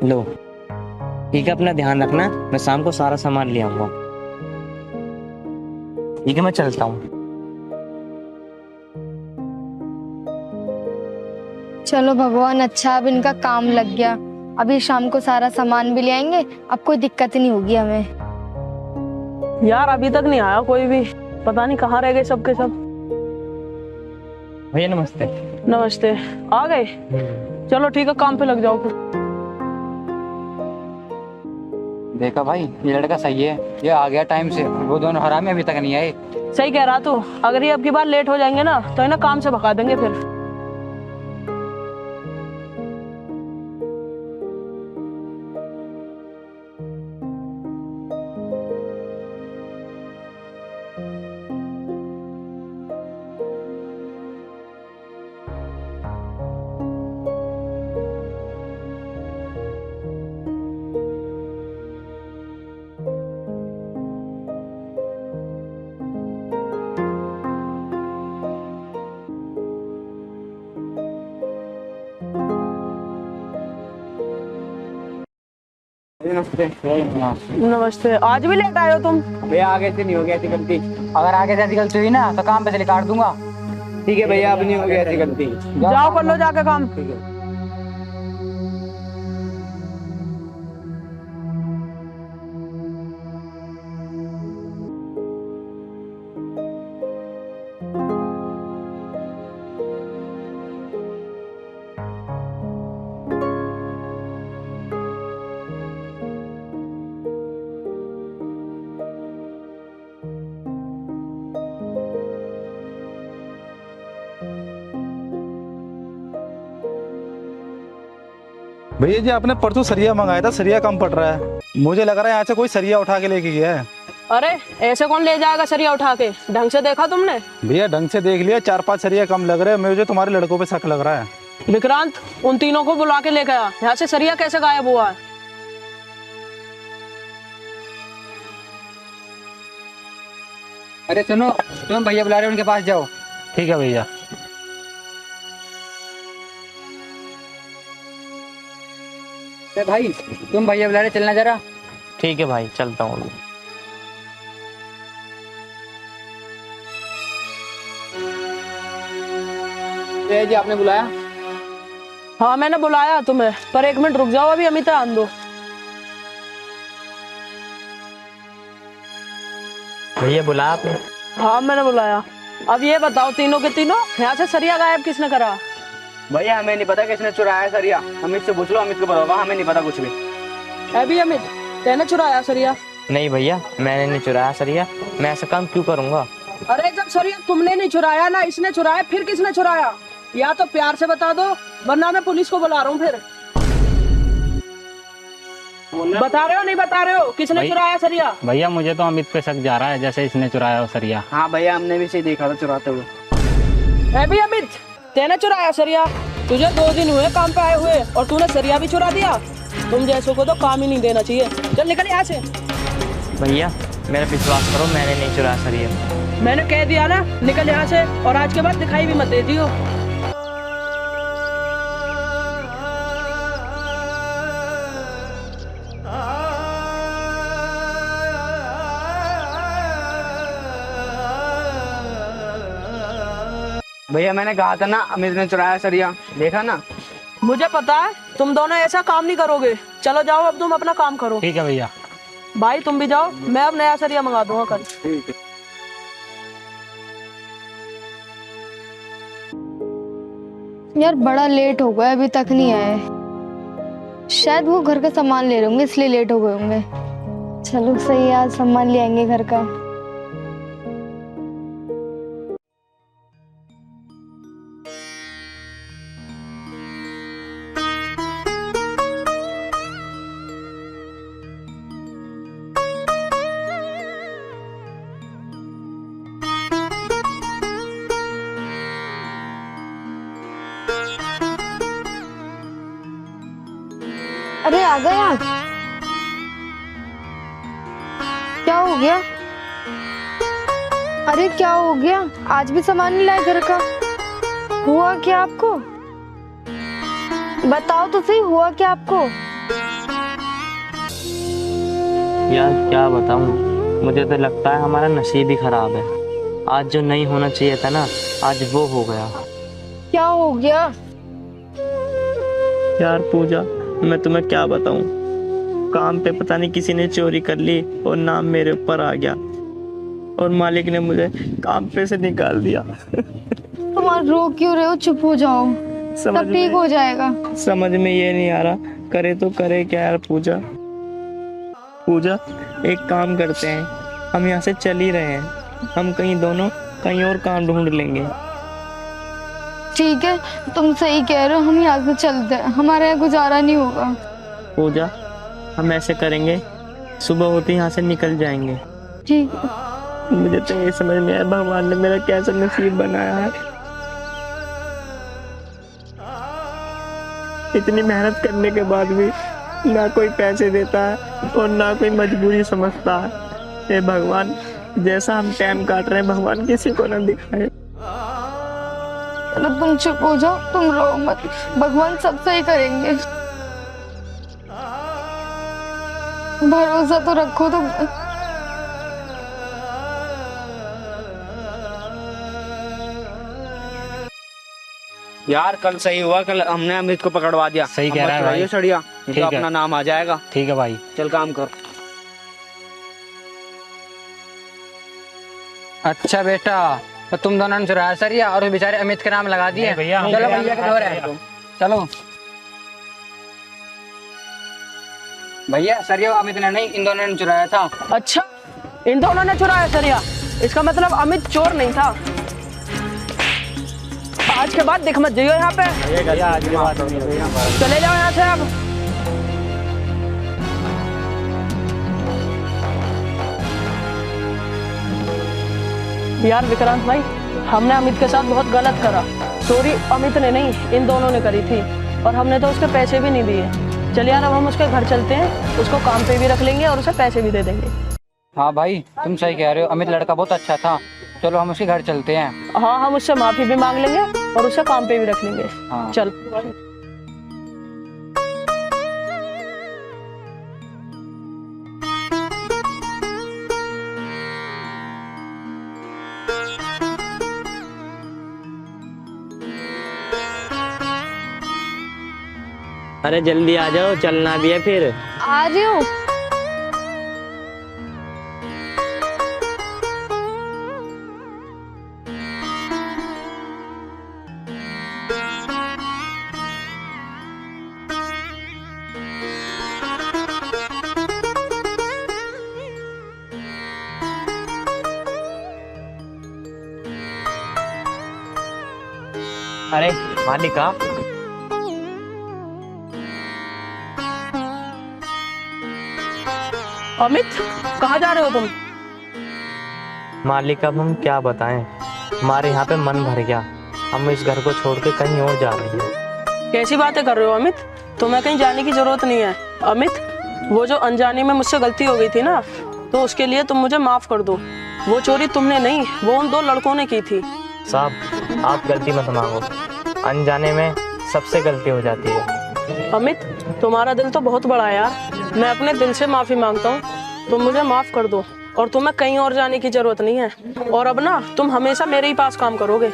लो ठीक है, अपना ध्यान रखना, मैं शाम को सारा सामान ले आऊंगा। ठीक है, मैं चलता हूँ। चलो भगवान, अच्छा अब इनका काम लग गया। अभी शाम को सारा सामान भी ले आएंगे, अब कोई दिक्कत नहीं होगी हमें। यार अभी तक नहीं आया कोई भी, पता नहीं कहाँ रह गए सबके सब। भैया नमस्ते। नमस्ते, आ गए? चलो ठीक है, काम पे लग जाओ फिर। देखा भाई, ये लड़का सही है, ये आ गया टाइम से, वो दोनों हरामी अभी तक नहीं आए। सही कह रहा तू, अगर ये अब की बार लेट हो जाएंगे ना तो इन्हें काम से भगा देंगे फिर। नमस्ते, आज भी लेट आए हो तुम? भैया आगे से नहीं हो गया ऐसी गलती, अगर आगे से ऐसी गलती हुई ना तो काम पे से काट दूंगा। ठीक है भैया, अब नहीं हो गया ऐसी गलती। जाओ कर लो जाके काम। ठीक है। भैया जी, आपने परसों सरिया मंगाया था, सरिया कम पड़ रहा है। मुझे लग रहा है यहाँ से कोई सरिया उठा के लेके गया है। अरे ऐसे कौन ले जाएगा सरिया उठा के? ढंग से देखा तुमने? भैया ढंग से देख लिया, 4-5 सरिया कम लग रहे हैं। मुझे तुम्हारे लड़कों पे शक लग रहा है। विक्रांत, उन तीनों को बुला के लेके आ, यहाँ से सरिया कैसे गायब हुआ है? अरे सुनो, तुम भैया बुला रहे हो, उनके पास जाओ। ठीक है भैया। भाई तुम भैया बुला रहे, चलना जरा। ठीक है भाई, चलता हूँ। जी आपने बुलाया? हाँ मैंने बुलाया तुम्हें, पर 1 मिनट रुक जाओ, अभी अमिता आन दो। भैया बुलाया आपने? हाँ मैंने बुलाया। अब ये बताओ, तीनों के तीनों यहाँ से सरिया गायब किसने करा? भैया हमें नहीं पता किसने चुराया सरिया, अमित से पूछ लो, अमित को पता होगा, हमें नहीं पता कुछ भी। अभी अमित, तेने चुराया सरिया? नहीं भैया, मैंने नहीं चुराया सरिया, मैं ऐसा काम क्यों करूँगा? अरे जब सरिया तुमने नहीं चुराया ना इसने चुराया, फिर किसने चुराया? या तो प्यार से बता दो, वरना मैं पुलिस को बुला रहा हूँ। फिर बता रहे हो नहीं बता रहे हो, किसने चुराया सरिया? भैया मुझे तो अमित पे शक जा रहा है, जैसे इसने चुराया हो सरिया। हाँ भैया, हमने भी सही देखा था चुराते हुए। अभी अमित, तेने चुराया सरिया? तुझे 2 दिन हुए काम पे आए हुए और तूने सरिया भी चुरा दिया। तुम जैसों को तो काम ही नहीं देना चाहिए। चल निकल यहाँ से। भैया मेरा विश्वास करो, मैंने नहीं चुराया सरिया। मैंने कह दिया ना, निकल यहाँ से, और आज के बाद दिखाई भी मत दे दियो। भैया मैंने कहा था ना, अमित ने चुराया सरिया, देखा ना? मुझे पता है तुम दोनों ऐसा काम नहीं करोगे। चलो जाओ, अब तुम अपना काम करो। ठीक है भैया। भाई तुम भी जाओ, मैं अब नया सरिया मंगा दूंगा कल। ठीक है। यार बड़ा लेट हो गया, अभी तक नहीं आए। शायद वो घर का सामान ले रहे होंगे इसलिए लेट हो गए होंगे। चलो सही है, आज सामान ले आएंगे घर का। अरे आ गया, क्या हो गया? अरे क्या हो गया, आज भी सामान नहीं लाए घर का? हुआ क्या आपको? बताओ तो सही, हुआ क्या आपको? यार क्या बताऊं, मुझे तो लगता है हमारा नसीब ही खराब है। आज जो नहीं होना चाहिए था ना, आज वो हो गया। क्या हो गया? यार पूजा, मैं तुम्हें क्या बताऊं, काम पे पता नहीं किसी ने चोरी कर ली और नाम मेरे ऊपर आ गया और मालिक ने मुझे काम पे से निकाल दिया। तुम रो क्यों रहे हो? चुप हो जाओ, सब ठीक हो जाएगा। समझ में ये नहीं आ रहा, करे तो करे क्या यार। पूजा पूजा, एक काम करते हैं, हम यहाँ से चल ही रहे हैं, हम दोनों कहीं और काम ढूंढ लेंगे। ठीक है, तुम सही कह रहे हो, हम यहाँ से चलते हैं, हमारे यहाँ गुजारा नहीं होगा। पूजा, हम ऐसे करेंगे, सुबह होते यहाँ से निकल जाएंगे। ठीक है। मुझे तो ये समझ में आया भगवान ने मेरा कैसा नसीब बनाया है। इतनी मेहनत करने के बाद भी ना कोई पैसे देता है और ना कोई मजबूरी समझता है। हे भगवान, जैसा हम टाइम काट रहे हैं, भगवान किसी को ना दिखाए। तो तुम चुप हो जाओ, तुम रो मत, भगवान सब सही करेंगे, भरोसा तो रखो तुम। यार कल सही हुआ, कल हमने अमित को पकड़वा दिया। सही कह रहा है भाई। सड़िया, ठीक तो है। अपना नाम आ जाएगा। ठीक है भाई, चल काम कर। अच्छा बेटा, तो तुम दोनों ने चुराया सरिया और उस बेचारे अमित के नाम लगा दिए। भैया, चलो भैया के डोर है, चलो भैया। सरिया अमित ने नहीं, इन दोनों ने चुराया था। अच्छा, इन दोनों ने चुराया सरिया? इसका मतलब अमित चोर नहीं था। आज के बाद दिख मत जाइयो यहाँ पे। चले जाओ यहाँ से अब। यार विक्रांत भाई, हमने अमित के साथ बहुत गलत करा। चोरी अमित ने नहीं, इन दोनों ने करी थी, और हमने तो उसके पैसे भी नहीं दिए। चलिए यार, अब हम उसके घर चलते हैं, उसको काम पे भी रख लेंगे और उसे पैसे भी दे देंगे। हाँ भाई, तुम सही कह रहे हो, अमित लड़का बहुत अच्छा था। चलो हम उसके घर चलते हैं। हाँ, हम उससे माफी भी मांग लेंगे और उसे काम पे भी रख लेंगे। हाँ। चल। अरे जल्दी आ जाओ, चलना भी है फिर। आ रही हूँ। अरे मालिका, अमित, कहाँ जा रहे हो तुम? मालिक अब हम क्या बताएं, हमारे यहाँ पे मन भर गया, हम इस घर को छोड़ के कहीं और जा रहे हैं। कैसी बातें कर रहे हो अमित, तुम्हें कहीं जाने की जरूरत नहीं है। अमित, वो जो अनजाने में मुझसे गलती हो गई थी ना, तो उसके लिए तुम मुझे माफ कर दो। वो चोरी तुमने नहीं, वो उन दो लड़कों ने की थी। साहब, आप गलती मत मांगो, अनजाने में सबसे गलती हो जाती है। अमित, तुम्हारा दिल तो बहुत बड़ा है यार, मैं अपने दिल से माफी मांगता हूँ, तुम मुझे माफ कर दो और तुम्हें कहीं और जाने की जरूरत नहीं है। और अब ना तुम हमेशा मेरे ही पास काम करोगे।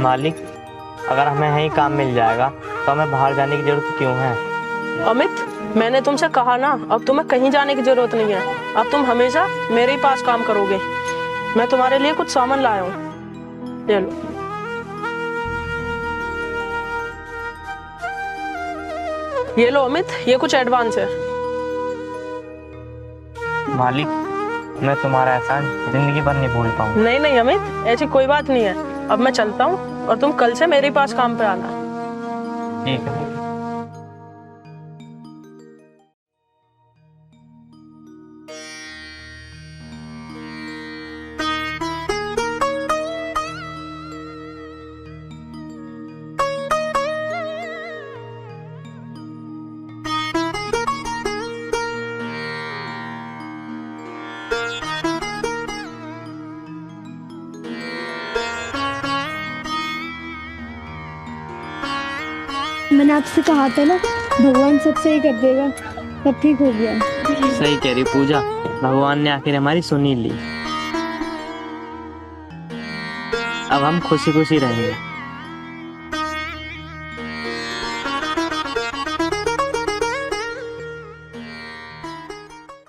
मालिक, अगर हमें यहीं काम मिल जाएगा तो हमें बाहर जाने की जरूरत क्यों है? अमित, मैंने तुमसे कहा ना, अब तुम्हें कहीं जाने की जरूरत नहीं है, अब तुम हमेशा मेरे ही पास काम करोगे। मैं तुम्हारे लिए कुछ सामान लाया हूँ, ले लो। ये लो अमित, ये कुछ एडवांस है। मालिक, मैं तुम्हारा एहसान जिंदगी भर नहीं भूल पाऊंगा। नहीं नहीं अमित, ऐसी कोई बात नहीं है। अब मैं चलता हूँ और तुम कल से मेरे पास काम पे आना। ठीक है। मैंने आपसे कहा था ना, भगवान सब सही कर देगा। सब ठीक हो गया। सही कह रही पूजा, भगवान ने आखिर हमारी सुनी ली। अब हम खुशी खुशी रहेंगे।